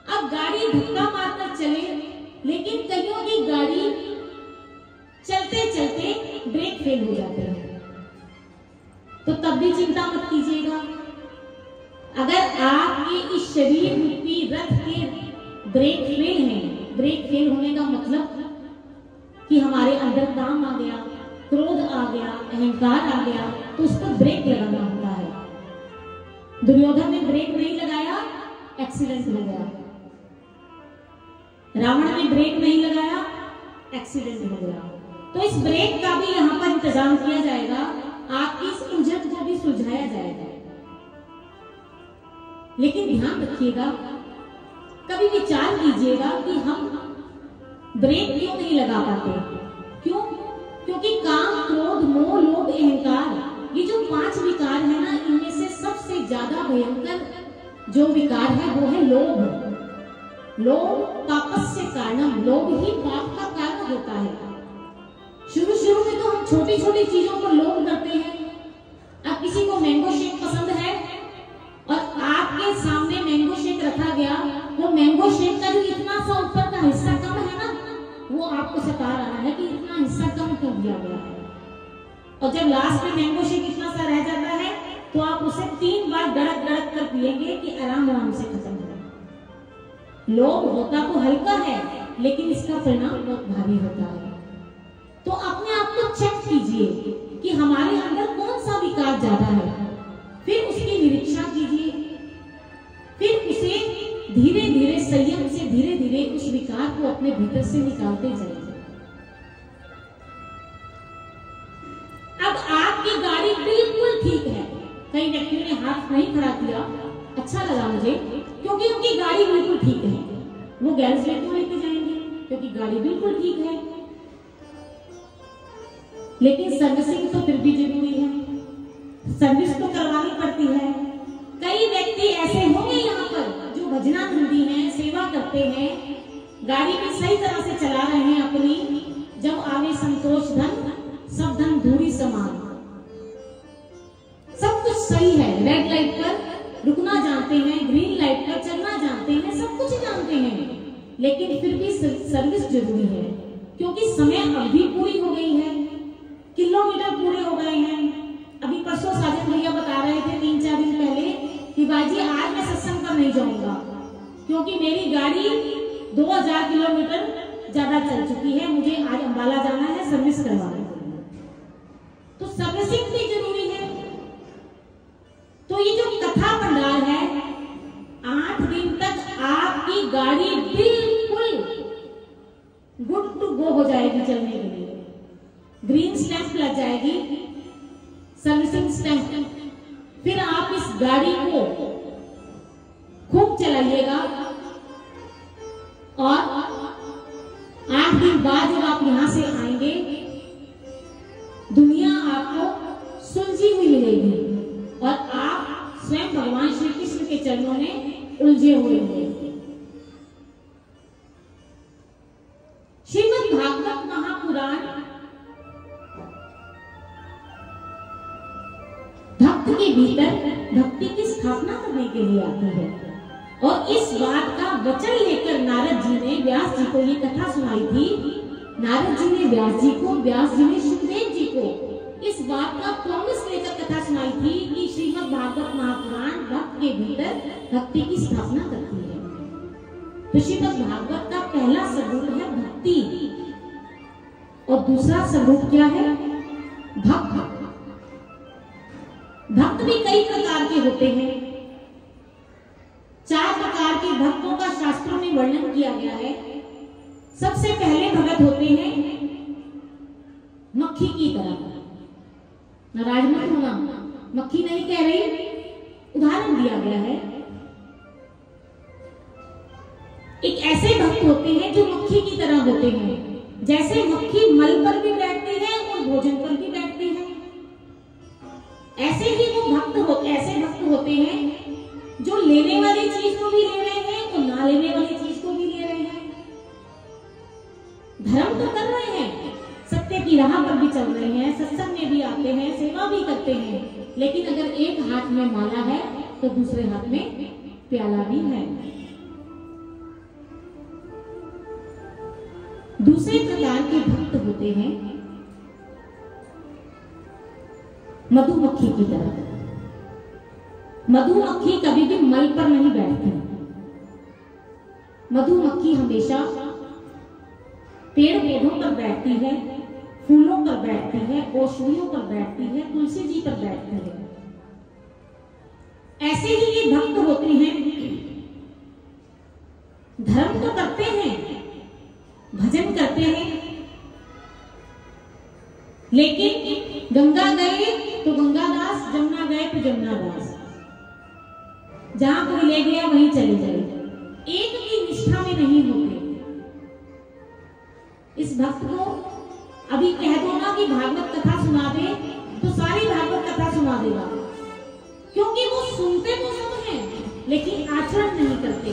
अब गाड़ी धक्का मारकर चले, लेकिन कईयों की गाड़ी चलते चलते ब्रेक फेल हो जाते हैं, तो तब भी चिंता मत कीजिएगा। अगर आपके इस शरीर रूपी रथ के ब्रेक फेल हैं, ब्रेक फेल होने का मतलब कि हमारे अंदर काम आ गया, क्रोध आ गया, अहंकार आ गया, तो उस पर ब्रेक लगाना होता है। दुर्योधन ने ब्रेक नहीं लगाया, एक्सीडेंट हो गया। रावण ने ब्रेक नहीं लगाया, एक्सीडेंट हो गया। तो इस ब्रेक का भी यहाँ पर इंतजाम किया जाएगा, आपकी इस उलझन को भी सुलझाया जाएगा। लेकिन ध्यान रखिएगा, कभी विचार कीजिएगा कि हम ब्रेक क्यों नहीं लगा पाते। क्यों? क्योंकि काम, क्रोध, मोह, लोभ, अहंकार, ये जो 5 विकार है ना, इनमें से सबसे ज्यादा भयंकर जो विकार है वो है लोभ। लोभ पापस्य कारणम, लोभ ही पाप का कारण होता है। शुरू में तो हम छोटी छोटी चीजों पर लोभ करते हैं। अब किसी को मैंगो शेक पसंद है और आपके सामने मैंगो शेक रखा गया, वो मैंगो शेक का जो इतना सा ऊपर का हिस्सा कम है ना, वो आपको सता रहा है कि इतना हिस्सा कम क्यों दिया गया है। और जब लास्ट में मैंगो शेक इतना सा रह जाता है तो आप उसे 3 बार गड़क गड़क कर पिएंगे कि आराम से खत्म हो। लोभ होता तो हल्का है, लेकिन इसका परिणाम बहुत भारी होता है। तो अपने आप को चेक कीजिए कि हमारे अंदर कौन सा विकार ज्यादा है, फिर उसकी निरीक्षा कीजिए, फिर उसे धीरे धीरे संयम से धीरे धीरे उस विकार को अपने भीतर से निकालते जाइए। अब आपकी गाड़ी बिल्कुल ठीक है, कई व्यक्तियों ने हाथ नहीं खड़ा किया, अच्छा लगा मुझे, क्योंकि उनकी गाड़ी बिल्कुल ठीक है। वो गैरेज में लेके जाएंगे क्योंकि गाड़ी बिल्कुल ठीक है, लेकिन सर्विसिंग तो फिर भी जरूरी है, सर्विस तो करवानी पड़ती है। कई व्यक्ति ऐसे होंगे यहाँ पर जो भजना बंदी हैं, सेवा करते हैं, गाड़ी भी सही तरह से चला रहे हैं अपनी, जब आवे संतोष धन सब धन धूरी समान, सब कुछ सही है, रेड लाइट पर रुकना जानते हैं, ग्रीन लाइट पर चलना जानते हैं, सब कुछ जानते हैं, लेकिन फिर भी सर्विस जरूरी है, क्योंकि समय अवधि पूरी हो गई है, किलोमीटर पूरे हो गए हैं। अभी परसों साजन भैया बता रहे थे 3-4 दिन पहले कि बाजी आज मैं सत्संग पर नहीं जाऊंगा क्योंकि मेरी गाड़ी 2000 किलोमीटर ज्यादा चल चुकी है, मुझे आज अंबाला जाना है सर्विस करवाने के लिए। तो सर्विसिंग भी जरूरी है। तो ये जो कथा भंडार है, 8 दिन तक आपकी गाड़ी बिल्कुल गुड टू गो हो जाएगी चलने के लिए, ग्रीन स्टैंप लग जाएगी, सर्विसिंग स्टैंप। फिर आप इस गाड़ी को खूब चलाइएगा और 8 दिन बाद जब आप यहां से आएंगे, दुनिया आपको सुलझी हुई मिलेगी और आप स्वयं भगवान श्री कृष्ण के चरणों में उलझे हुए होंगे। श्रीमद् भागवत महापुराण भक्त के भीतर भक्ति की स्थापना करने के लिए आती है, और इस बात का वचन लेकर नारद जी ने व्यास जी को ये कथा सुनाई थी। नारद जी ने व्यास जी को, व्यास जी ने सुखदेव जी को इस बात का प्रॉमिस लेकर कथा सुनाई थी कि श्रीमद् भागवत महापुराण भक्त के भीतर भक्ति की स्थापना करती है। तो श्रीमद् भागवत का पहला स्वरूप है भक्ति, और दूसरा स्वरूप क्या है? भक्त। भक्त भी कई प्रकार के होते हैं। 4 प्रकार के भक्तों का शास्त्रों में वर्णन किया गया है। सबसे पहले भगत होते हैं मक्खी की तरह। नाराज मत होना, मक्खी नहीं कह रही, उदाहरण दिया गया है। एक ऐसे भक्त होते हैं जो मक्खी की तरह होते हैं, जैसे मक्खी मल पर भी बैठती है और भोजन पर भी बैठती है, ऐसे ही वो भक्त होते हैं जो लेने वाली चीज को भी ले रहे हैं और ना लेने वाली चीज को भी ले रहे हैं। धर्म तो कर रहे हैं, सत्य की राह पर भी चल रहे हैं, सत्संग में भी आते हैं, सेवा भी करते हैं, लेकिन अगर एक हाथ में माला है तो दूसरे हाथ में प्याला भी है। दूसरे प्रकार के भक्त होते हैं मधुमक्खी की तरह। मधुमक्खी कभी भी मल पर नहीं बैठती। मधुमक्खी हमेशा पेड़ पौधों पर बैठती है, फूलों पर बैठती है, औषधियों पर बैठती है, तुलसी जी पर बैठती है। ऐसे ही ये भक्त होते हैं, धर्म तो करते हैं, भजन करते हैं, लेकिन गंगा गए तो गंगादास, जमुना गए तो जमुनादास, जहां कोई ले गया वहीं चले जाए, एक भी निष्ठा में नहीं होते। इस भक्त को अभी कह दो ना कि भागवत कथा सुना दे तो सारी भागवत कथा सुना देगा, क्योंकि वो सुनते तो सब हैं लेकिन आचरण नहीं करते,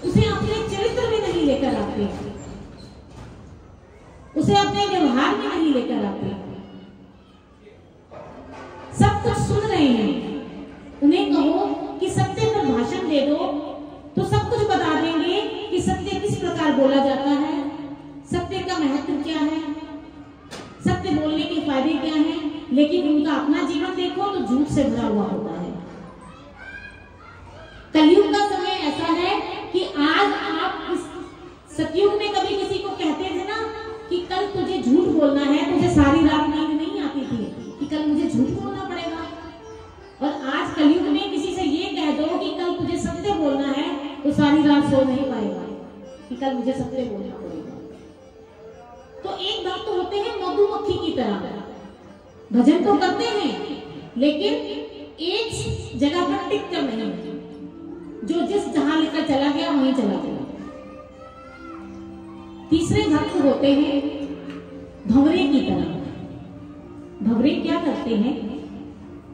उसे अपने चरित्र में नहीं लेकर आते, उसे अपने व्यवहार में नहीं लेकर आते। सब कुछ सुन रहे हैं, उन्हें कहो कि सत्य पर भाषण दे दो तो सब कुछ बता देंगे कि सत्य किस प्रकार बोला जाता है, सत्य का महत्व क्या है, सत्य बोलने के फायदे क्या हैं, लेकिन उनका अपना जीवन देखो तो झूठ से भरा हुआ होता है। कलयुग का समय ऐसा है कि आज आप इस सतयुग में कभी किसी को कहते थे ना कि कल तुझे झूठ बोलना है, तुझे सारी रात नींद नहीं आती थी कि कल मुझे झूठ बोलना पड़ेगा, और आज कलयुग में किसी से ये कह दो कि कल तुझे सत्य बोलना है तो सारी रात सो नहीं पाएगा कि कल मुझे सत्य बोलना पड़ेगा। तो एक भक्त होते हैं मधुमक्खी की तरह, भजन तो करते हैं लेकिन एक जगह पर टिक कर नहीं, जिस जहां लेकर चला गया वहीं चला गया। तीसरे भक्त होते हैं भंवरे की तरह। भंवरे क्या करते हैं?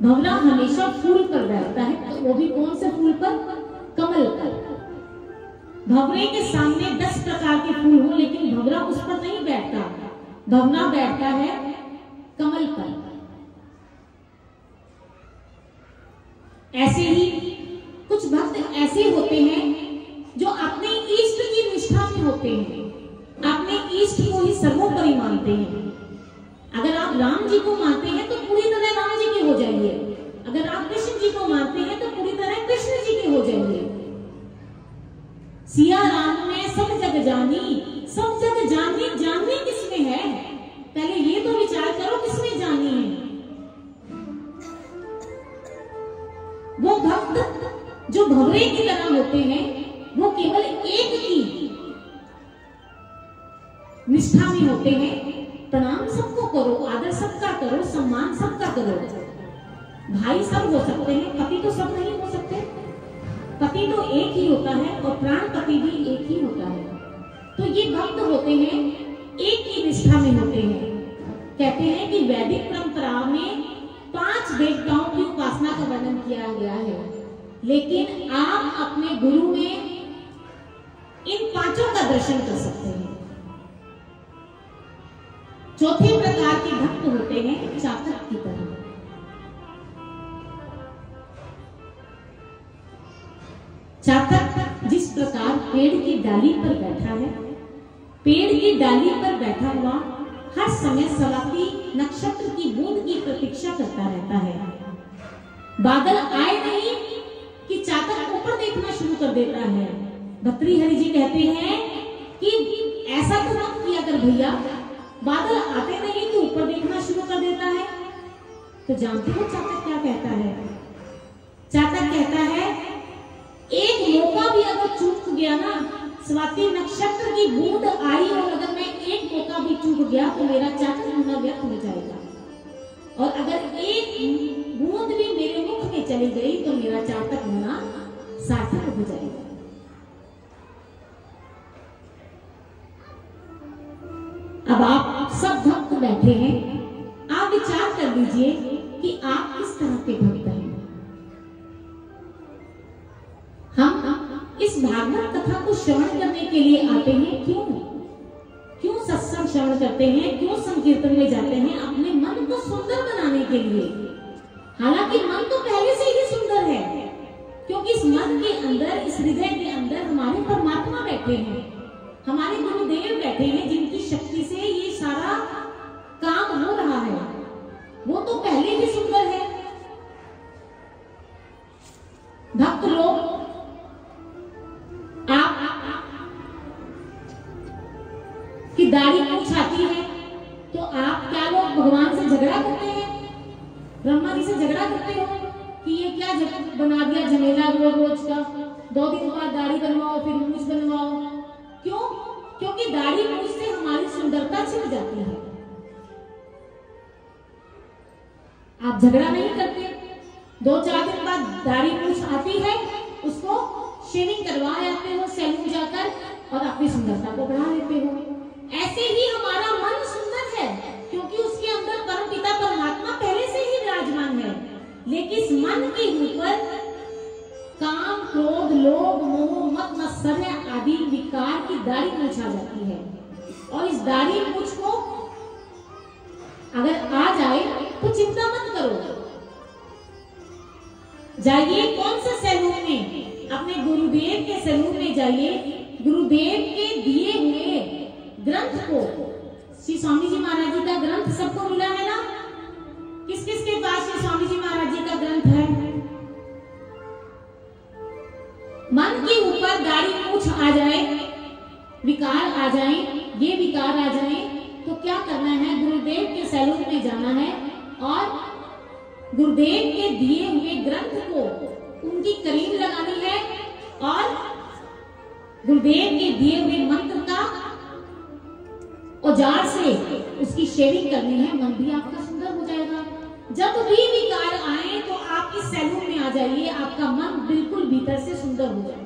भंवरा हमेशा फूल पर बैठता है, तो वो भी कौन से फूल पर? कमल पर। भंवरे के सामने 10 प्रकार के फूल हो, लेकिन भंवरा उस पर नहीं बैठता, भंवरा बैठता है कमल पर। ऐसे ही कुछ भक्त ऐसे होते हैं जो अपने इष्ट की निष्ठा में होते हैं, अपने इष्ट को ही सर्वोपरि मानते हैं। अगर आप राम जी को मानते हैं तो पूरी तरह राम जी के हो जाइए, अगर आप कृष्ण जी को मानते हैं तो पूरी तरह कृष्ण जी के हो जाइए। सिया राम ने सब जग जानी, सब जग जानी, जाननी किसमें है? पहले ये तो विचार करो किसमें जानी है। वो भक्त जो भंवरे की तरह होते हैं, वो केवल एक की निष्ठा में होते हैं। प्रणाम सबको करो, आदर सबका करो, सम्मान सबका करो। भाई सब हो सकते हैं, पति तो सब नहीं हो सकते। पति तो एक ही होता है और प्राण पति भी एक ही होता है। तो ये भक्त होते हैं, एक ही निष्ठा में होते हैं। कहते हैं कि वैदिक परंपरा में 5 देवताओं की उपासना का वर्णन किया गया है, लेकिन आप अपने गुरु में इन 5 का दर्शन कर सकते हैं। चौथे प्रकार के भक्त होते हैं चातक की तरह। चातक जिस प्रकार पेड़ की डाली पर बैठा है, पेड़ की डाली पर बैठा हुआ हर समय सलाती नक्षत्र की बूंद की प्रतीक्षा करता रहता है। बादल आए नहीं कि चातक ऊपर देखना शुरू कर देता है। भर्तृहरि जी कहते हैं कि ऐसा तो मत किया कर भैया, बादल आते नहीं तो ऊपर देखना शुरू कर देता है। तो जानते हो चातक क्या कहता है? चातक कहता है एक मौका भी अगर चूक गया ना, स्वाति नक्षत्र की बूंद आई और अगर मैं एक मौका भी चूक गया तो मेरा चातक होना व्यर्थ हो जाएगा, और अगर एक बूंद भी मेरे मुख में चली गई तो मेरा चातक होना सार्थक हो जाएगा। अब आप सब भक्त बैठे हैं, आप विचार कर लीजिए कि आप किस तरह के भक्त हैं। हम इस भागवत कथा को श्रवण करने के लिए आते हैं, क्यों सत्संग श्रवण करते हैं, क्यों संकीर्तन में जाते हैं? अपने मन को सुंदर बनाने के लिए। हालांकि मन तो पहले से ही सुंदर है, क्योंकि इस मन के अंदर, इस हृदय के अंदर हमारे परमात्मा बैठे हैं, हमारे गुरुदेव बैठे हैं, जिनकी शक्ति से ये सारा काम हो रहा है। वो तो पहले ही सुंदर है। भक्त लोग, आप की दाढ़ी मूंछ आती है तो आप क्या लोग भगवान से झगड़ा करते हैं, ब्रह्मा जी से झगड़ा करते हो कि ये क्या बना दिया झमेला रोज का, 2 दिन बाद दाढ़ी बनवाओ फिर मूंछ बनवाओ। क्यों? क्योंकि दाढ़ी मूंछ से हमारी सुंदरता छिप जाती है। आप झगड़ा नहीं करते, 2-4 दिन बाद दाढ़ी मूंछ आती है, उसको शेविंग करवा आते हो सैलून जाकर और अपनी सुंदरता को बढ़ा लेते हो। ऐसे ही हमारा मन सुंदर है, क्योंकि उसके अंदर परमपिता परमात्मा पहले से ही विराजमान है। लेकिन इस मन के ऊपर काम, क्रोध, लोभ, मोह, मद, मत्सर्य आदि विकार की दाढ़ी मूंछ आ जाती है। और इस दाढ़ी मूंछ को अगर आ जाए तो चिंता मत करो, जाइए कौन सा सैलून में, अपने गुरुदेव के सैलून में जाइए। गुरुदेव के दिए हुए ग्रंथ को, श्री स्वामी जी महाराज जी का ग्रंथ सबको मिला है ना? किस किस के पास श्री स्वामी जी महाराज जी का ग्रंथ है? मन के ऊपर दाढ़ी मूंछ आ जाए, विकार आ जाए, ये विकार आ जाए तो क्या करना है? गुरुदेव के सैलून में जाना है और गुरुदेव के दिए हुए ग्रंथ को उनकी करीम लगानी है और गुरुदेव के दिए हुए मंत्र का औजार से उसकी शेविंग करनी है। मन भी आपका सुंदर हो जाएगा। जब भी विकार आए तो आप इस सैलून में आ जाइए, आपका मन बिल्कुल भीतर से सुंदर हो जाए।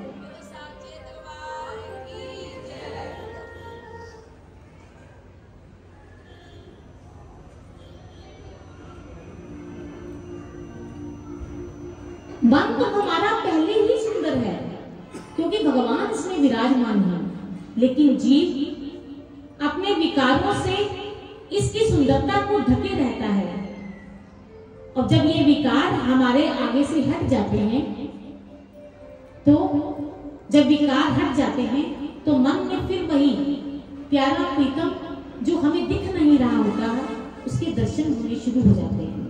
मन तो हमारा पहले ही सुंदर है क्योंकि भगवान इसमें विराजमान है, लेकिन जीव अपने विकारों से इसकी सुंदरता को ढके रहता है। और जब ये विकार हमारे आगे से हट जाते हैं, तो जब विकार हट जाते हैं तो मन में फिर वही प्यारा प्रीतम जो हमें दिख नहीं रहा होता है, उसके दर्शन होने शुरू हो जाते हैं।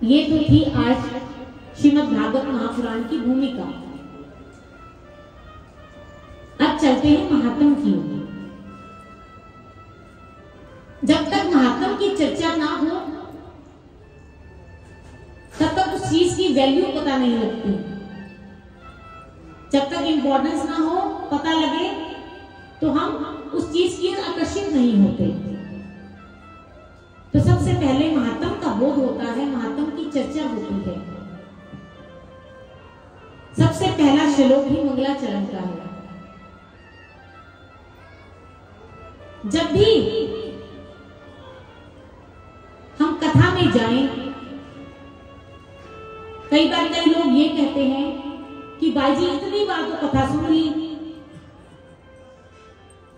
ये तो थी आज श्रीमद् भागवत महापुराण की भूमिका। अब चलते हैं महात्म की ओर। जब तक महात्म की चर्चा ना हो तब तक उस चीज की वैल्यू पता नहीं लगती। जब तक इंपॉर्टेंस ना हो, पता लगे, तो हम उस चीज की ओर आकर्षित नहीं होते। तो सबसे पहले महात्म का बोध होता है, महात्म की चर्चा होती है। सबसे पहला श्लोक ही मंगलाचरण का है। जब भी हम कथा में जाएं, कई बार कई लोग ये कहते हैं कि भाई जी इतनी बार तो कथा सुन ली,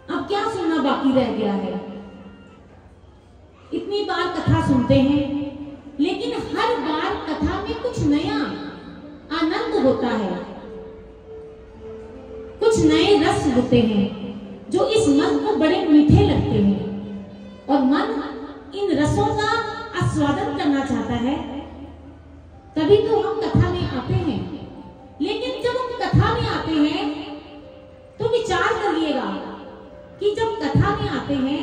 अब क्या सुनना बाकी रह गया है। इतनी बार कथा सुनते हैं, लेकिन हर बार कथा में कुछ नया आनंद होता है, कुछ नए रस होते हैं जो इस मन को बड़े मीठे लगते हैं, और मन इन रसों का आस्वादन करना चाहता है। तभी तो हम कथा में आते हैं। लेकिन जब हम कथा में आते हैं तो विचार करिएगा कि जब कथा में आते हैं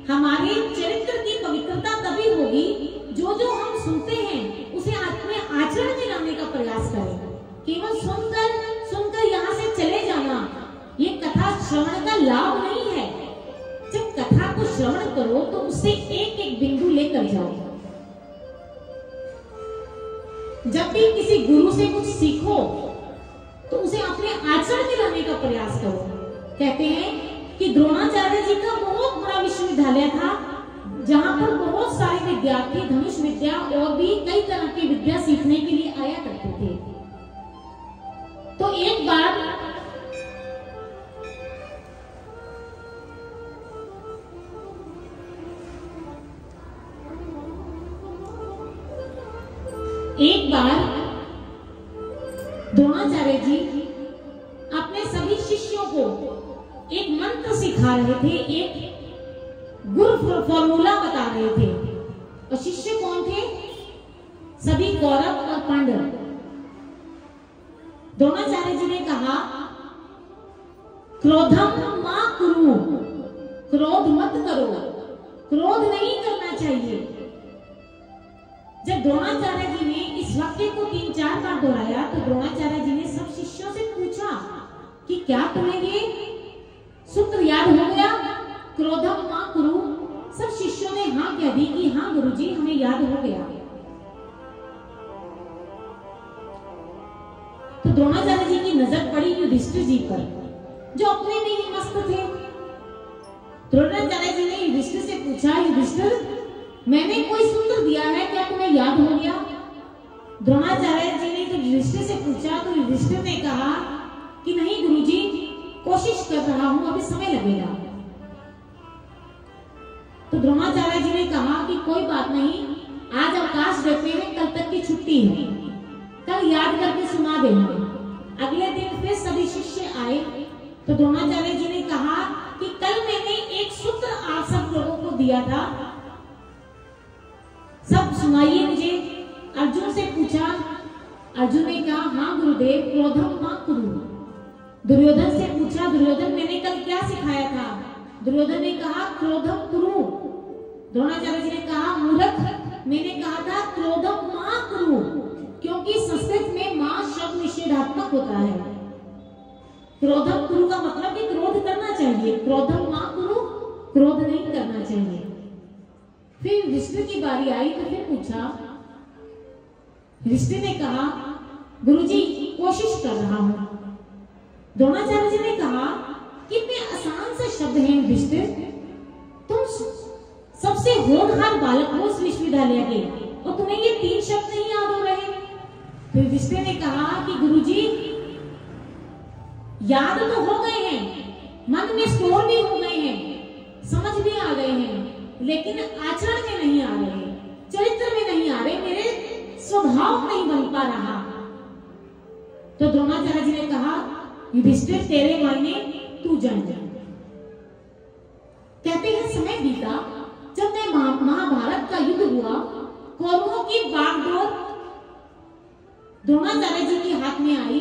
हमारे चरित्र की पवित्रता तभी होगी जो हम सुनते हैं उसे अपने आचरण में लाने का प्रयास करें। केवल सुनकर यहाँ से चले जाना, ये कथा श्रवण का लाभ नहीं है। जब कथा को श्रवण करो तो उससे एक एक बिंदु लेकर जाओ। जब भी किसी गुरु से कुछ सीखो तो उसे अपने आचरण में लाने का प्रयास करो। कहते हैं कि द्रोणाचार्य जी का बहुत बड़ा विश्वविद्यालय था, जहां पर बहुत सारे विद्यार्थी धनुष विद्या और भी कई तरह की विद्या सीखने के लिए आया करते थे। तो एक बार द्रोणाचार्य जी अपने सभी शिष्यों को एक मंत्र सिखा रहे थे, एक गुरु फॉर्मूला बता रहे थे। और शिष्य कौन थे? सभी कौरव और पांडव। द्रोणाचार्य जी ने कहा, क्रोधम मा कुरु, क्रोध मत करो, क्रोध नहीं करना चाहिए। जब द्रोणाचार्य जी ने इस वाक्य को 3-4 बार दोहराया तो द्रोणाचार्य जी ने सब शिष्यों से पूछा कि क्या तुम्हें ये सूत्र याद हो गया, क्रोधम मा कुरु? सब शिष्यों ने हाँ कह दी कि हाँ गुरुजी हमें याद हो गया। तो द्रोणाचार्य जी की नजर पड़ी युधिष्ठिर जी पर, जो अपने में ही मस्त थे। द्रोणाचार्य जी ने युधिष्ठिर से पूछा, युधिष्ठिर मैंने कोई सूत्र दिया है, क्या तुम्हें याद हो गया? द्रोणाचार्य जी ने जब युधिष्ठिर से पूछा तो युधिष्ठिर ने कहा कि नहीं गुरुजी, कोशिश कर रहा हूं, अभी समय लगेगा। तो द्रोणाचार्य जी ने कहा कि कोई बात नहीं, आज अवकाश देते हैं, कल तक की छुट्टी है, कल याद करके सुना देंगे। अगले दिन फिर सभी शिष्य आए तो द्रोणाचार्य जी ने कहा कि कल मैंने एक सूत्र आप सब लोगों को दिया था, सब सुनाइए मुझे। अर्जुन से पूछा, अर्जुन ने कहा हाँ गुरुदेव, क्रोधम मा कुरु। दुर्योधन से पूछा, दुर्योधन मैंने कल क्या सिखाया था? दुर्योधन ने कहा क्रोधम कुरु। द्रोणाचार्य जी ने कहा मूर्ख, मैंने कहा था क्रोधम मा कुरु, क्योंकि संस्कृत में मां शब्द निषेधात्मक होता है। क्रोधम कुरु का मतलब कि क्रोध करना चाहिए, क्रोधम मा कुरु, क्रोध नहीं करना चाहिए। फिर युधिष्ठिर की बारी आई तो फिर पूछा युधिष्ठिर ने कहा, गुरुजी कोशिश कर रहा हूं। द्रोणाचार्य जी ने कहा, कितने आसान से शब्द हैं युधिष्ठिर, तुम सबसे होनहार बालक हो इस विश्वविद्यालय के और तुम्हें ये 3 शब्द नहीं याद हो रहे। तो युधिष्ठिर ने कहा कि गुरुजी याद तो हो गए हैं, मन में स्टोर भी हो गए हैं, समझ भी आ गए हैं, लेकिन आचरण में नहीं आ रहे, चरित्र में नहीं आ रहे, मेरे स्वभाव नहीं बन पा रहा। तो द्रोणाचार्य जी ने कहा, युधिष्ठिर तेरे मायने तू जान जा। कहते हैं समय बीता, जब मैं महाभारत का युद्ध हुआ, कौरवों की बागडोर द्रोणाचार्य जी के हाथ में आई,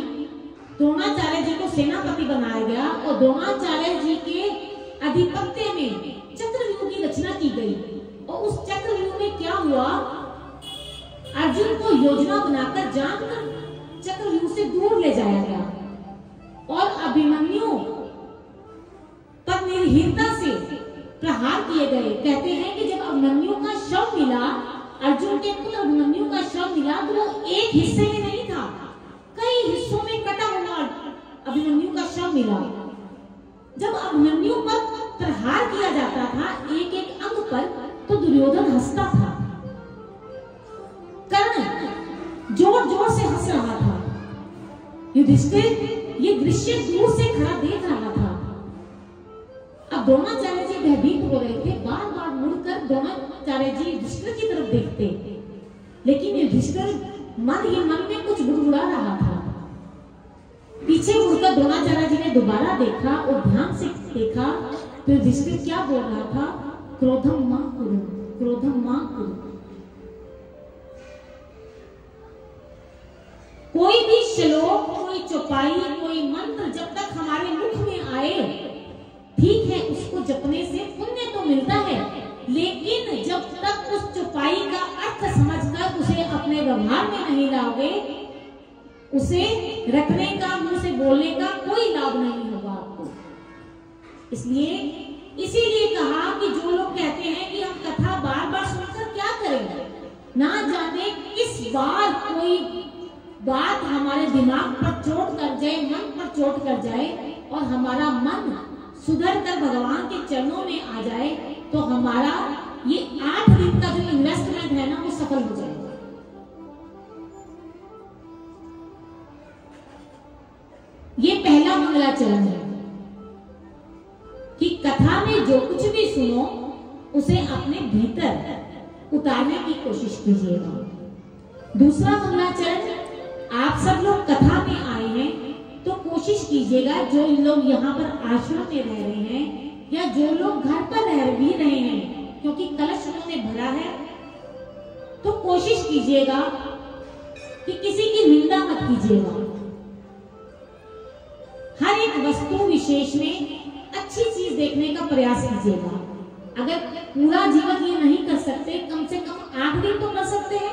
द्रोणाचार्य जी को सेनापति बनाया गया और द्रोणाचार्य जी के आधिपत्य में चक्रव्यूह की रचना की गई। और उस चक्रव्यूह में क्या हुआ, अर्जुन को योजना बनाकर जानकर चक्रव्यूह से दूर ले जाया गया और अभिमन्यु पर निर्भीकता से प्रहार किए गए। कहते हैं कि जब अभिमन्यु का शव मिला, अर्जुन के पुत्र अभिमन्यु का शव मिला, तो वो एक हिस्से में नहीं था, कई हिस्सों में कटा हुआ अभिमन्यु का शव मिला। जब अभिमन्यु पर प्रहार किया जाता था एक एक अंग पर, तो दुर्योधन हंसता था, कर्ण जोर जोर से हंस रहा था। युधिष्ठिर ये दृश्य दूर से खड़ा देख रहा था। अब द्रोणाचार्य जी भयभीत हो रहे थे, बार बार मुड़कर द्रोणाचार्य जी युधिष्ठिर की तरफ देखते, लेकिन युधिष्ठिर मन ही मन में कुछ बुड़बुड़ा रहा था। पीछे मुड़कर द्रोणाचार्य जी ने दोबारा देखा और ध्यान से देखा तो युधिष्ठिर क्या बोल रहा था, क्रोधम मां कुरु, क्रोधम मां कुरु। कोई भी श्लोक, कोई चौपाई, कोई मंत्र जब तक हमारे मुख में आए, ठीक है, उसको जपने से पुण्य तो मिलता है, लेकिन जब तक उस चौपाई का अर्थ समझकर उसे अपने व्यवहार में नहीं लाओगे, उसे रखने का, मुंह से बोलने का कोई लाभ नहीं होगा आपको। इसीलिए कहा कि जो लोग कहते हैं कि हम कथा बार बार सुनकर क्या करेंगे, ना जाने किस बार कोई बात हमारे दिमाग पर चोट कर जाए, मन पर चोट कर जाए और हमारा मन सुधर कर भगवान के चरणों में आ जाए, तो हमारा ये 8 दिन का जो इन्वेस्टमेंट है ना, वो सफल हो जाएगा। ये पहला मंगलाचरण है कि कथा में जो कुछ भी सुनो उसे अपने भीतर उतारने की कोशिश कीजिएगा। दूसरा मंगलाचरण, आप सब लोग कथा में आए हैं तो कोशिश कीजिएगा, जो लोग यहाँ पर आश्रम में रह रहे हैं या जो लोग घर पर रह भी रहे हैं, क्योंकि कलश उन्होंने भरा है, तो कोशिश कीजिएगा कि किसी की निंदा मत कीजिएगा। हर एक वस्तु विशेष में अच्छी चीज देखने का प्रयास कीजिएगा। अगर पूरा जीवन ये नहीं कर सकते, कम से कम 8 दिन तो कर सकते हैं।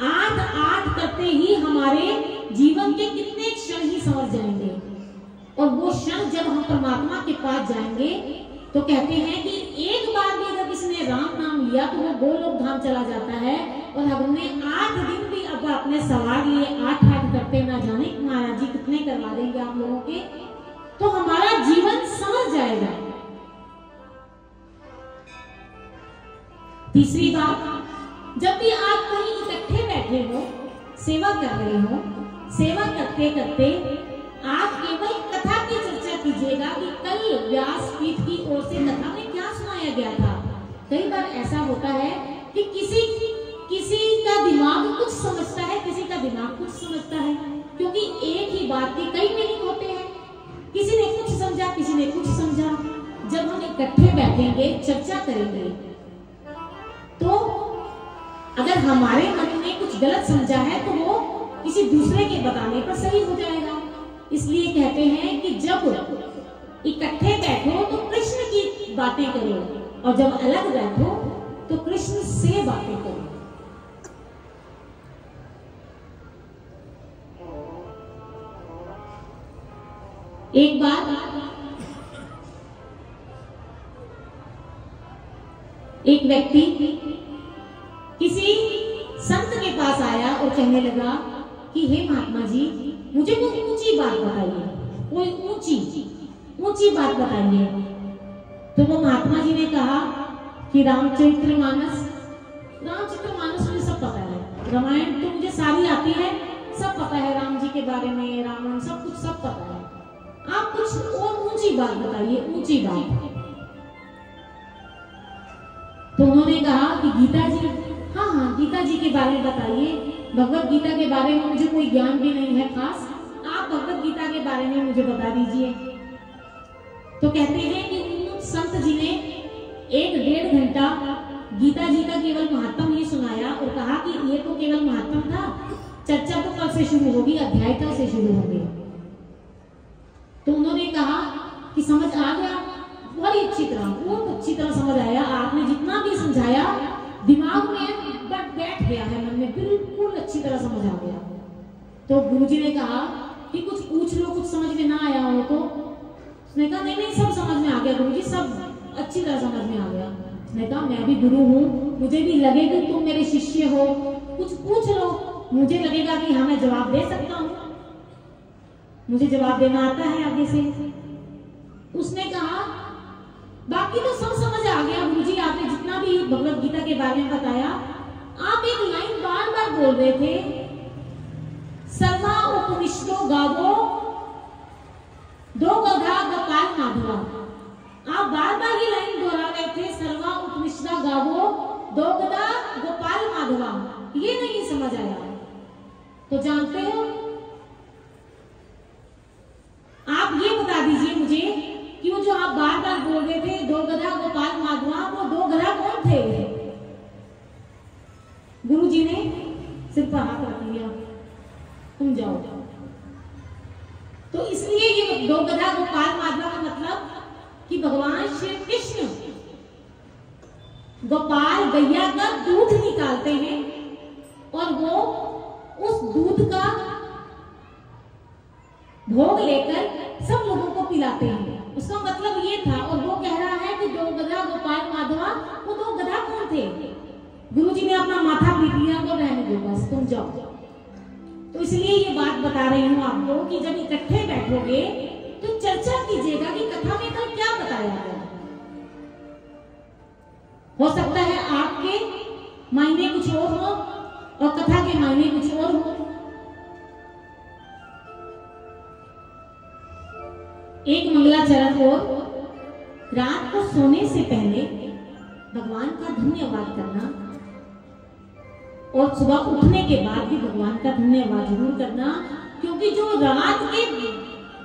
8 करते ही हमारे जीवन के कितने क्षण ही समझ जाएंगे, और वो क्षण जब हम परमात्मा के पास जाएंगे तो कहते हैं कि एक बार भी अगर किसी ने राम नाम लिया तो वो गोलोक धाम चला जाता है। और हमने 8 दिन भी अब अपने सवार लिए 8 करते, ना जाने महाराज जी कितने करवा देंगे आप लोगों के, तो हमारा जीवन समझ जाएगा। तीसरी बात, जब भी आप कहीं इकट्ठे बैठे हो, सेवा कर रहे हो, सेवा करते करते आप केवल कथा की चर्चा कीजिएगा कि कल व्यासपीठ की ओर से कथा में क्या सुनाया गया था। कई बार ऐसा होता है कि किसी का दिमाग कुछ समझता है, किसी का दिमाग कुछ समझता है, क्योंकि एक ही बात के कई मीनिंग होते हैं। किसी ने कुछ समझा, किसी ने कुछ समझा। जब हम इकट्ठे बैठेंगे, चर्चा करेंगे, तो अगर हमारे मन में कुछ गलत समझा है तो वो किसी दूसरे के बताने पर सही हो जाएगा। इसलिए कहते हैं कि जब इकट्ठे बैठो तो कृष्ण की बातें करो, और जब अलग बैठो तो कृष्ण से बातें करो। एक बार एक व्यक्ति किसी संत पास आया और कहने लगा कि हे महात्मा जी, मुझे कोई ऊंची बात बताइए, कोई ऊंची बात बताइए। तो वो महात्मा जी ने कहा कि रामचरितमानस मुझे सब पता है, रामायण तो मुझे सारी आती है, सब पता है, राम जी के बारे में, रावण, सब कुछ सब पता है। आप कुछ और ऊंची बात बताइए, ऊंची बात। तो उन्होंने कहा कि गीता जी, हाँ गीता जी के बारे में बताइए, भगवत गीता के बारे में मुझे कोई ज्ञान भी नहीं है खास, आप भगवत गीता के बारे में मुझे बता दीजिए। तो कहते हैं कि संत जी ने 1-1.5 घंटा गीता जी का केवल महात्म ही सुनाया और कहा कि ये तो केवल महात्म था, चर्चा तो कल से शुरू होगी, अध्याय कल से शुरू होंगे। तो उन्होंने कहा कि समझ आ गया, बहुत अच्छी तरह समझ आया, आपने जितना भी समझाया दिमाग में बैठ गया है, मन में बिल्कुल अच्छी तरह समझ आ गया। तो गुरुजी ने कहा कि कुछ पूछ लो, कुछ समझ में ना आया हो तो। उसने कहा नहीं सब समझ में आ गया गुरुजी, सब अच्छी तरह समझ में आ गया। उसने कहा मैं भी गुरु हूँ, मुझे भी लगे कि तुम मेरे शिष्य हो, कुछ पूछ लो, मुझे लगेगा कि हाँ मैं जवाब दे सकता हूँ, मुझे जवाब देना आता है आगे से। उसने कहा बाकी तो सब समझ आ गया गुरुजी, आपने जितना भी भगवत गीता के बारे में बताया। आप एक लाइन बार बार बोल रहे थे, सर्वा उपनिषदो गावो दो गधा गोपाल माधवा। आप बार बार ये लाइन दोहरा रहे थे, सर्वा उपनिषदा गावो दो गधा गोपाल माधवा, ये नहीं समझ आया। तो जानते हो, आप ये बता दीजिए मुझे कि वो जो आप बार बार बोल रहे थे दो गधा गोपाल माधवा, वो दो गधा कौन थे? गुरुजी ने सिर पर हाथ रख लिया, तुम जाओ। तो इसलिए ये दो गधा गोपाल माधवा का मतलब कि भगवान श्री कृष्ण गोपाल गैया का दूध निकालते हैं और वो उस दूध का भोग लेकर सब लोगों को पिलाते हैं, उसका मतलब ये था। और वो कह रहा है कि दो गधा गोपाल माधवा, वो दो गधा कौन थे? गुरुजी ने अपना माथा पीट लिया, तो रहने दो बस, तुम जाओ। तो इसलिए ये बात बता रही हूँ आपको कि जब इकट्ठे बैठोगे तो चर्चा कीजिएगा कि कथा में कल क्या बताया गया। हो सकता है आपके मायने कुछ और हो और कथा के मायने कुछ और हो। एक मंगलाचरण को रात को सोने से पहले भगवान का धन्यवाद करना और सुबह उठने के बाद भी भगवान का धन्यवाद जरूर करना, क्योंकि जो रात के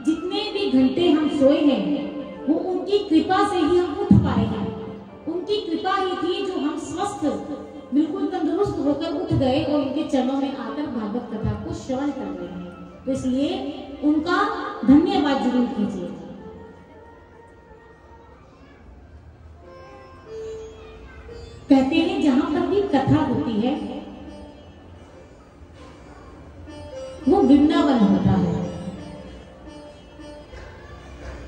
जितने भी घंटे हम सोए हैं वो उनकी कृपा से ही हम उठ पाए हैं। उनकी कृपा ही थी जो हम स्वस्थ बिल्कुल तंदुरुस्त होकर उठ गए और उनके चरणों में आकर भागवत कथा को श्रवण कर रहे हैं। तो इसलिए उनका धन्यवाद जरूर कीजिए। कहते हैं जहां पर भी कथा होती है वो वृंदावन होता है,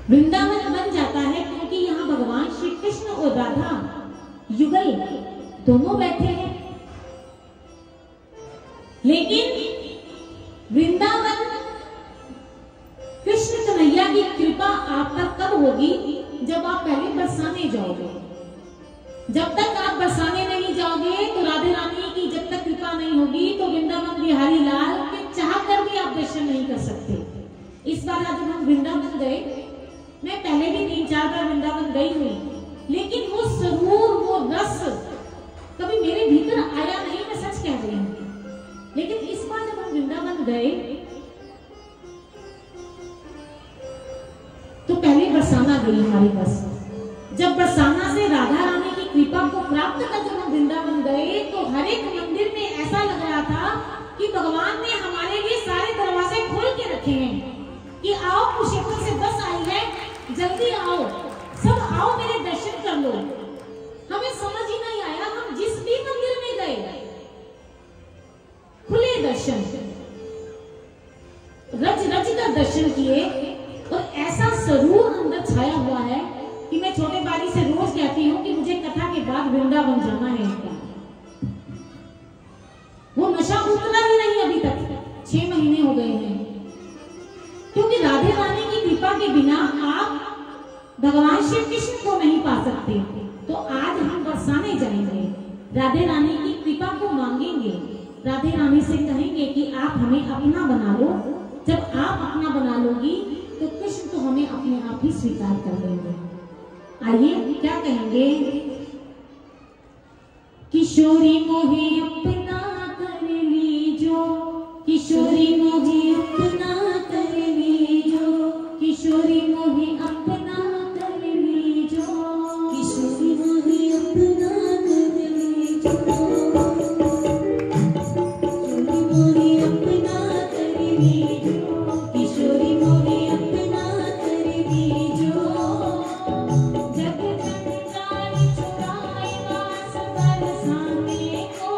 वृंदावन बन जाता है, क्योंकि यहाँ भगवान श्री कृष्ण और राधा युगल दोनों बैठे हैं। लेकिन वृंदावन कृष्ण कन्हैया की कृपा आप पर कब होगी? जब आप पहले बरसाने जाओगे। जब तक आप बरसाने नहीं जाओगे तो राधे रानी की जब तक कृपा नहीं होगी तो वृंदावन बिहारी लाल के चाह कर भी आप दर्शन नहीं कर सकते। इस बार जब हम वृंदावन गए, मैं पहले भी 3-4 बार वृंदावन गई हुई, लेकिन वो सरूर, वो रस कभी मेरे भीतर आया नहीं, मैं सच कह रही हूँ। लेकिन इस बार जब हम वृंदावन गए तो पहले बरसाना गई हमारी बस। जब बरसाना से राधा रानी की कृपा को प्राप्त कर जब हम वृंदावन गए तो हर एक मंदिर में ऐसा लग रहा था कि भगवान ने हमारे लिए सारे दरवाजे खोल के रखे हैं कि आओ, कुरुक्षेत्र से बस आई है, जल्दी आओ, सब आओ, मेरे दर्शन कर लो। हमें समझ ही नहीं आया, हम जिस भी मंदिर में गए खुले दर्शन, रज रज का दर्शन किए और ऐसा सरूर अंदर छाया हुआ है कि मैं छोटे बारी से रोज कहती हूँ कि मुझे कथा के बाद वृंदावन जाना है। वो नशा उतरा ही नहीं अभी तक, 6 महीने हो गए हैं। क्योंकि राधे रानी की कृपा के बिना आप भगवान श्री कृष्ण को नहीं पा सकते। तो आज हम बरसाने जाएंगे, राधे रानी की कृपा को मांगेंगे, राधे रानी से कहेंगे कि आप हमें अपना बना लो। जब आप अपना बना लोगी तो कृष्ण तो हमें अपने आप ही स्वीकार कर लेंगे। आइए क्या कहेंगे, किशोरी मोहे अपना कर लीजो, किशोरी मोहे अपना कर लीजो, किशोरी मोहे अपना कर लीजो, किशोरी मोहे अपना कर लीजो, किशोरी मोहे अपना कर लीजो, किशोरी मोहे अपना कर लीजो। जग जंजाल छुड़ाए वास बरसाने को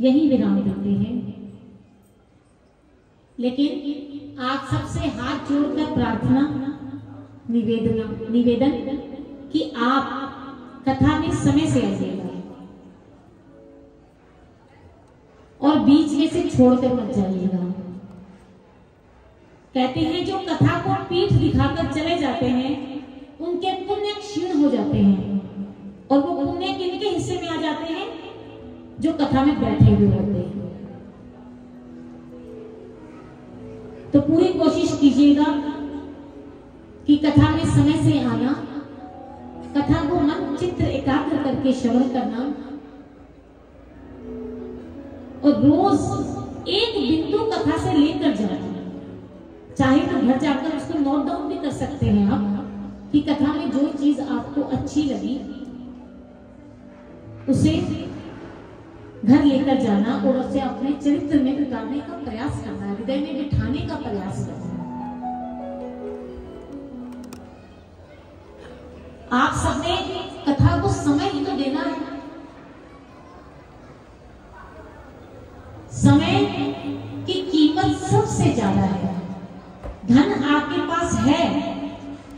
यही विराम देते हैं। लेकिन आप सबसे हाथ जोड़कर प्रार्थना निवेदन कि आप कथा में समय से आइएगा और बीच में से छोड़कर मत जाइएगा। कहते हैं जो कथा को पीठ दिखाकर चले जाते हैं उनके पुण्य क्षीण हो जाते हैं, और वो पुण्य किनके हिस्से में आ जाते हैं? जो कथा में बैठे हुए होते हैं। तो पूरी कोशिश कीजिएगा कि कथा में समय से आना, कथा को मन चित्र एकाग्र करके श्रवण करना, और रोज एक बिंदु कथा से लेकर जाना। चाहे तो घर जाकर उसको नोट डाउन भी कर सकते हैं आप कि कथा में जो चीज आपको अच्छी लगी उसे घर लेकर जाना और उसे अपने चरित्र में उतारने का प्रयास करना, हृदय में बिठाने का प्रयास करना। आप सबने कथा को समय ही तो देना है। समय की कीमत सबसे ज्यादा है। धन आपके पास है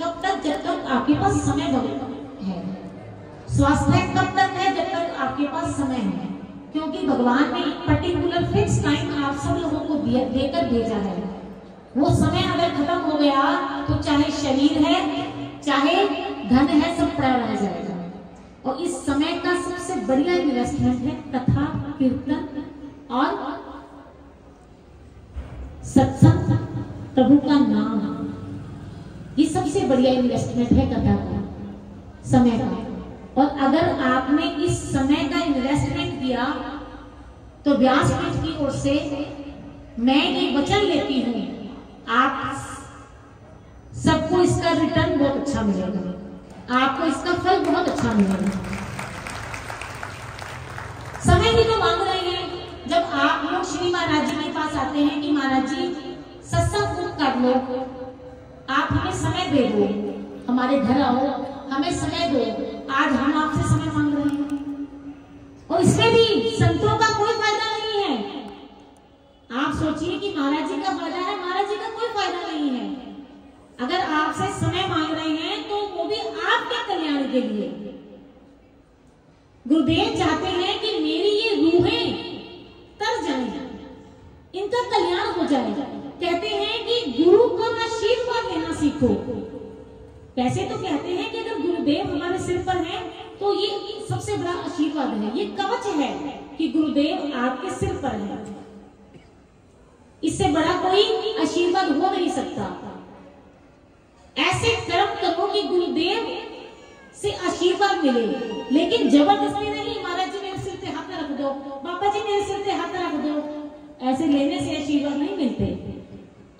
कब तक? जब तक आपके पास समय है। स्वास्थ्य कब तक है? जब तक आपके पास समय है। क्योंकि भगवान ने एक पर्टिकुलर फिक्स टाइम आप सब लोगों को देकर भेजा है। वो समय अगर खत्म हो गया तो चाहे शरीर है चाहे धन है, सब पड़ा रह जाएगा। और इस समय का सबसे बढ़िया इन्वेस्टमेंट है कथा, कीर्तन और सत्संग, प्रभु का नाम। ये सबसे बढ़िया इन्वेस्टमेंट है कथा का, समय का। और अगर आपने इस समय का इन्वेस्टमेंट किया तो व्यासपीठ की ओर से मैं ये वचन लेती हूँ, आप सबको इसका रिटर्न बहुत अच्छा मिलेगा, आपको इसका फल बहुत अच्छा मिलेगा। समय भी तो मांग रहे हैं। जब आप लोग श्री महाराज जी के पास आते हैं कि महाराज जी सत्संग कर लो, आप हमें समय दे दो, हमारे घर आओ, हमें समय दो। आज हम आपसे समय मांग रहे हैं और इसमें भी संतों का कोई फायदा नहीं है। आप सोचिए कि महाराज जी का फायदा है, महाराज जी का कोई फायदा नहीं है। अगर आपसे समय मांग रहे हैं तो वो भी आपके कल्याण के लिए। गुरुदेव चाहते हैं कि मेरी ये रूहें तर जाएं, इनका कल्याण हो जाएगा। कहते हैं कि गुरु का आशीर्वाद लेना सीखो। वैसे तो कहते हैं कि अगर गुरुदेव हमारे सिर पर हैं तो ये सबसे बड़ा आशीर्वाद है, ये कवच है कि गुरुदेव आपके सिर पर है। इससे बड़ा कोई आशीर्वाद हो नहीं सकता। ऐसे कर्म करो कि गुरुदेव से आशीर्वाद मिले, लेकिन जबरदस्ती नहीं। महाराज जी मेरे सिर पे हाथ रख दो, बाबा जी मेरे सिर पे हाथ रख दो, ऐसे लेने से आशीर्वाद नहीं मिलते।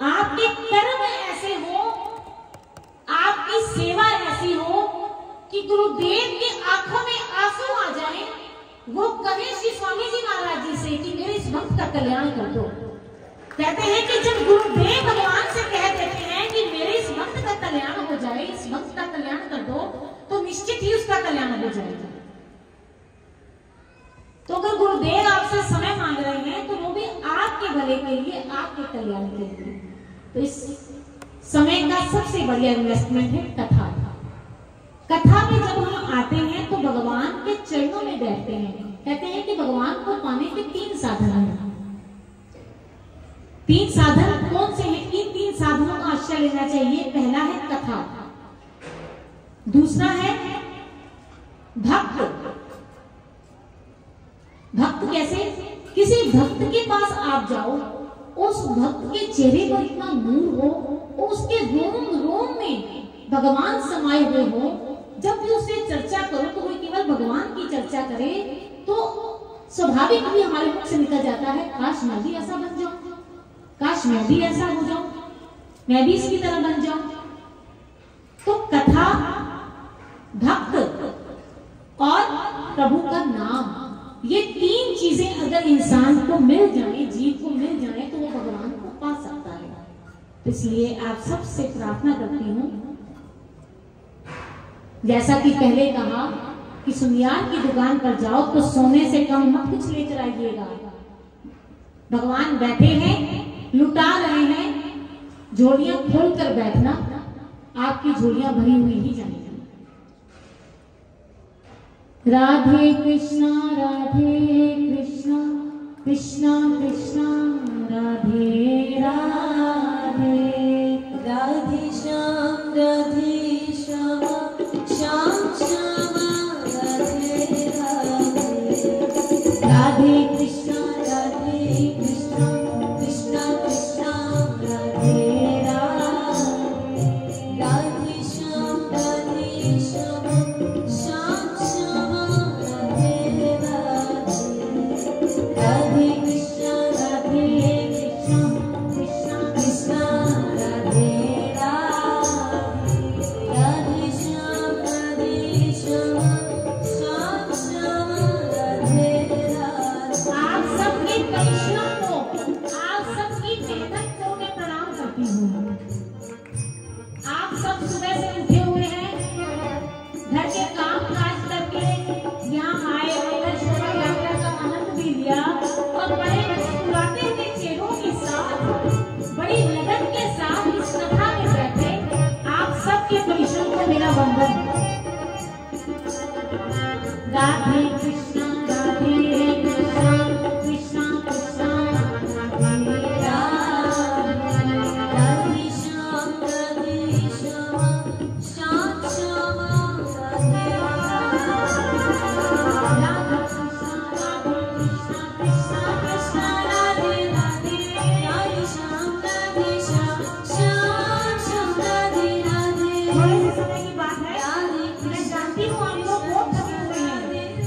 आपके कर्म ऐसे हो, आपकी सेवा ऐसी हो कि गुरुदेव की आंखों में आंसू आ जाए, वो कहे श्री स्वामी जी महाराज जी से कि मेरे इस भक्त का कल्याण कर दो। कहते हैं कि जब गुरुदेव भगवान से कह देते हैं कि मेरे इस भक्त का कल्याण हो जाए, इस भक्त का कल्याण कर दो, तो निश्चित ही उसका कल्याण हो जाएगा। तो अगर गुरुदेव आपसे समय मांग रहे हैं तो वो भी आपके भले के लिए, आपके कल्याण के लिए। तो इस समय का सबसे बढ़िया इन्वेस्टमेंट है कथा। कथा में जब हम आते हैं तो भगवान के चरणों में बैठते हैं। कहते हैं कि भगवान को पाने के 3 साधन हैं। 3 साधन कौन से हैं? इन 3 साधनों का आश्रय लेना चाहिए। पहला है कथा, दूसरा है भक्त। भक्त कैसे? किसी भक्त के पास आप जाओ, उस भक्त के चेहरे पर इतना नूर हो, उसके रोम रोम में भगवान समाये हुए हो। जब भी उससे चर्चा करो तो वो केवल भगवान की चर्चा करे तो स्वाभाविक भी हमारे मुख से निकल जाता है, काश मैं भी ऐसा बन जाऊं, काश मैं भी ऐसा हो जाऊं, मैं भी इसकी तरह बन जाऊं। तो कथा, भक्त और प्रभु का नाम, ये 3 चीजें अगर इंसान को मिल जाए, जीव को मिल जाए, तो वो भगवान को पा सकता है। तो इसलिए आप सबसे प्रार्थना करती हूं, जैसा कि पहले कहा कि सुनियार की दुकान पर जाओ तो सोने से कम मत कुछ ले कर आइएगा। भगवान बैठे हैं, लुटा रहे हैं, झोलियां खोल कर बैठना, आपकी झोलियां भरी हुई ही जाएंगी। राधे कृष्णा कृष्णा कृष्णा राधे राधे, राधे श्याम श्याम श्याम राधे राधे, राधे कृष्णा कृष्णा कृष्णा कृष्णा राधे राधे, राधे श्याम श्याम श्याम श्याम राधे राधे, राधे कृष्णा कृष्णा कृष्णा राधे राधे, राधे श्याम श्याम श्याम राधे राधे। आप सबके परिश्रम को, आप सबकी मेहनत को मैं प्रणाम करती हूँ। आप सब सुबह से उठे हुए हैं, घर के काम काज करके यहाँ आए, शोभा यात्रा का आनंद भी लिया और बड़े मुस्कुराते हुए चेहरों के साथ, बड़ी लगन के साथ इस कथा में बैठे। आप सबके परिश्रम को मेरा वंदन। राधे कृष्णा कृष्णा कृष्णा राधे राधे, राधे श्याम श्याम श्याम राधे राधा कृष्णा कृष्णा कृष्णा राधे राधे, राधे श्याम श्याम श्याम राधे राधे। थोड़े से समय की बात है, राधे मैं जानती हूँ आप लोग बहुत थके हुए हैं।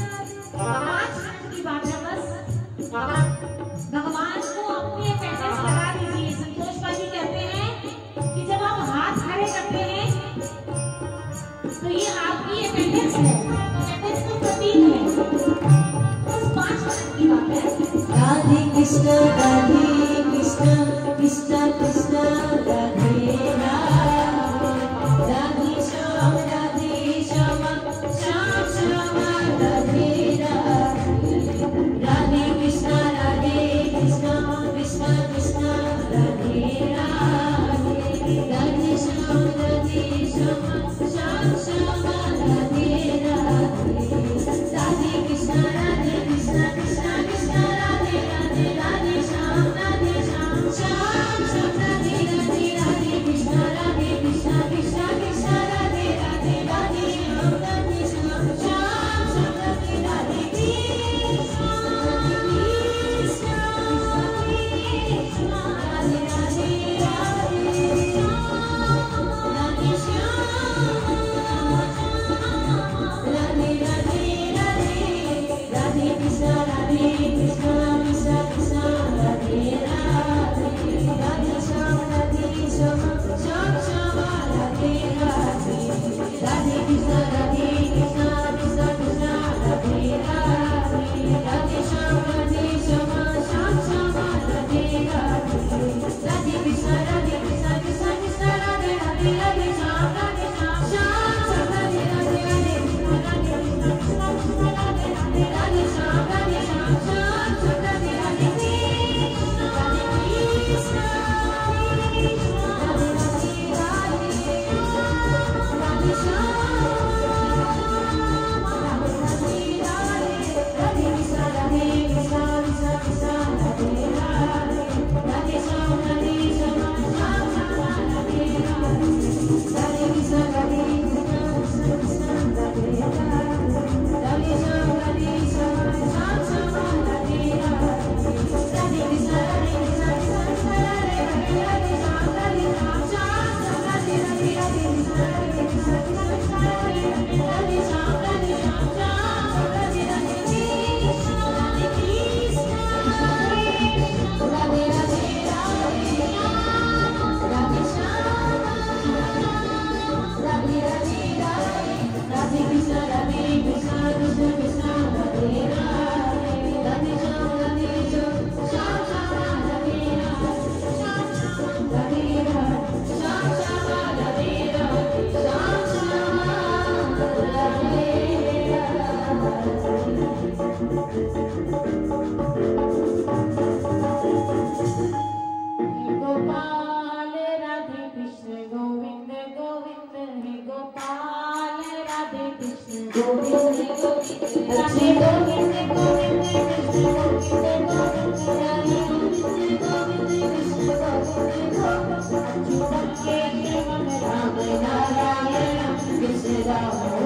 5 मिनट की बात है बस। भगवान को अपनी अटेंडेंस लगा दीजिए। संतोष बाजी कहते हैं कि जब आप हाथ खड़े करते हैं तो ये आपकी अटेंडेंस है, अटेंडेंस का प्रतीक है। बस 5 मिनट की बात है। Radhe Krishna Krishna Krishna Radhe Radhe, Radhe Shyam Shyam Shyam Radhe Radhe, Radhe Krishna Krishna Krishna Radhe Radhe, Radhe Shyam Shyam Shyam Radhe Radhe, Radhe Krishna Krishna Krishna Radhe Radhe, Radhe Shyam Shyam Shyam Radhe Radhe, Radhe Krishna Krishna Krishna Radhe Radhe, Radhe Shyam Shyam Shyam Radhe Radhe, Krishna Krishna Radhe Radhe, Radhe Shyam Radhe Radhe, Radhe Krishna Krishna Krishna Radhe Radhe, Radhe Shyam Shyam Shyam Radhe Radhe, Radhe Krishna Krishna Krishna Radhe Radhe, Radhe Shyam Shyam Shyam Radhe Radhe, Radhe Krishna Krishna Krishna Radhe Radhe, Radhe Shyam Shyam Radhe Radhe, Radhe Krishna Krishna Radhe Radhe, Radhe Shyam Shyam Radhe Radhe, Krishna Radhe Krishna Radhe Radhe, Radhe Shyam Radhe Radhe, Radhe Krishna Krishna Krishna Radhe Radhe, Radhe Shyam Shyam Shyam Radhe Radhe, Radhe Krishna Krishna Krishna Radhe Radhe, Radhe Shyam Shyam Shyam Radhe Radhe, Radhe Krishna Krishna Krishna Radhe Ram Narayana Krishna Ram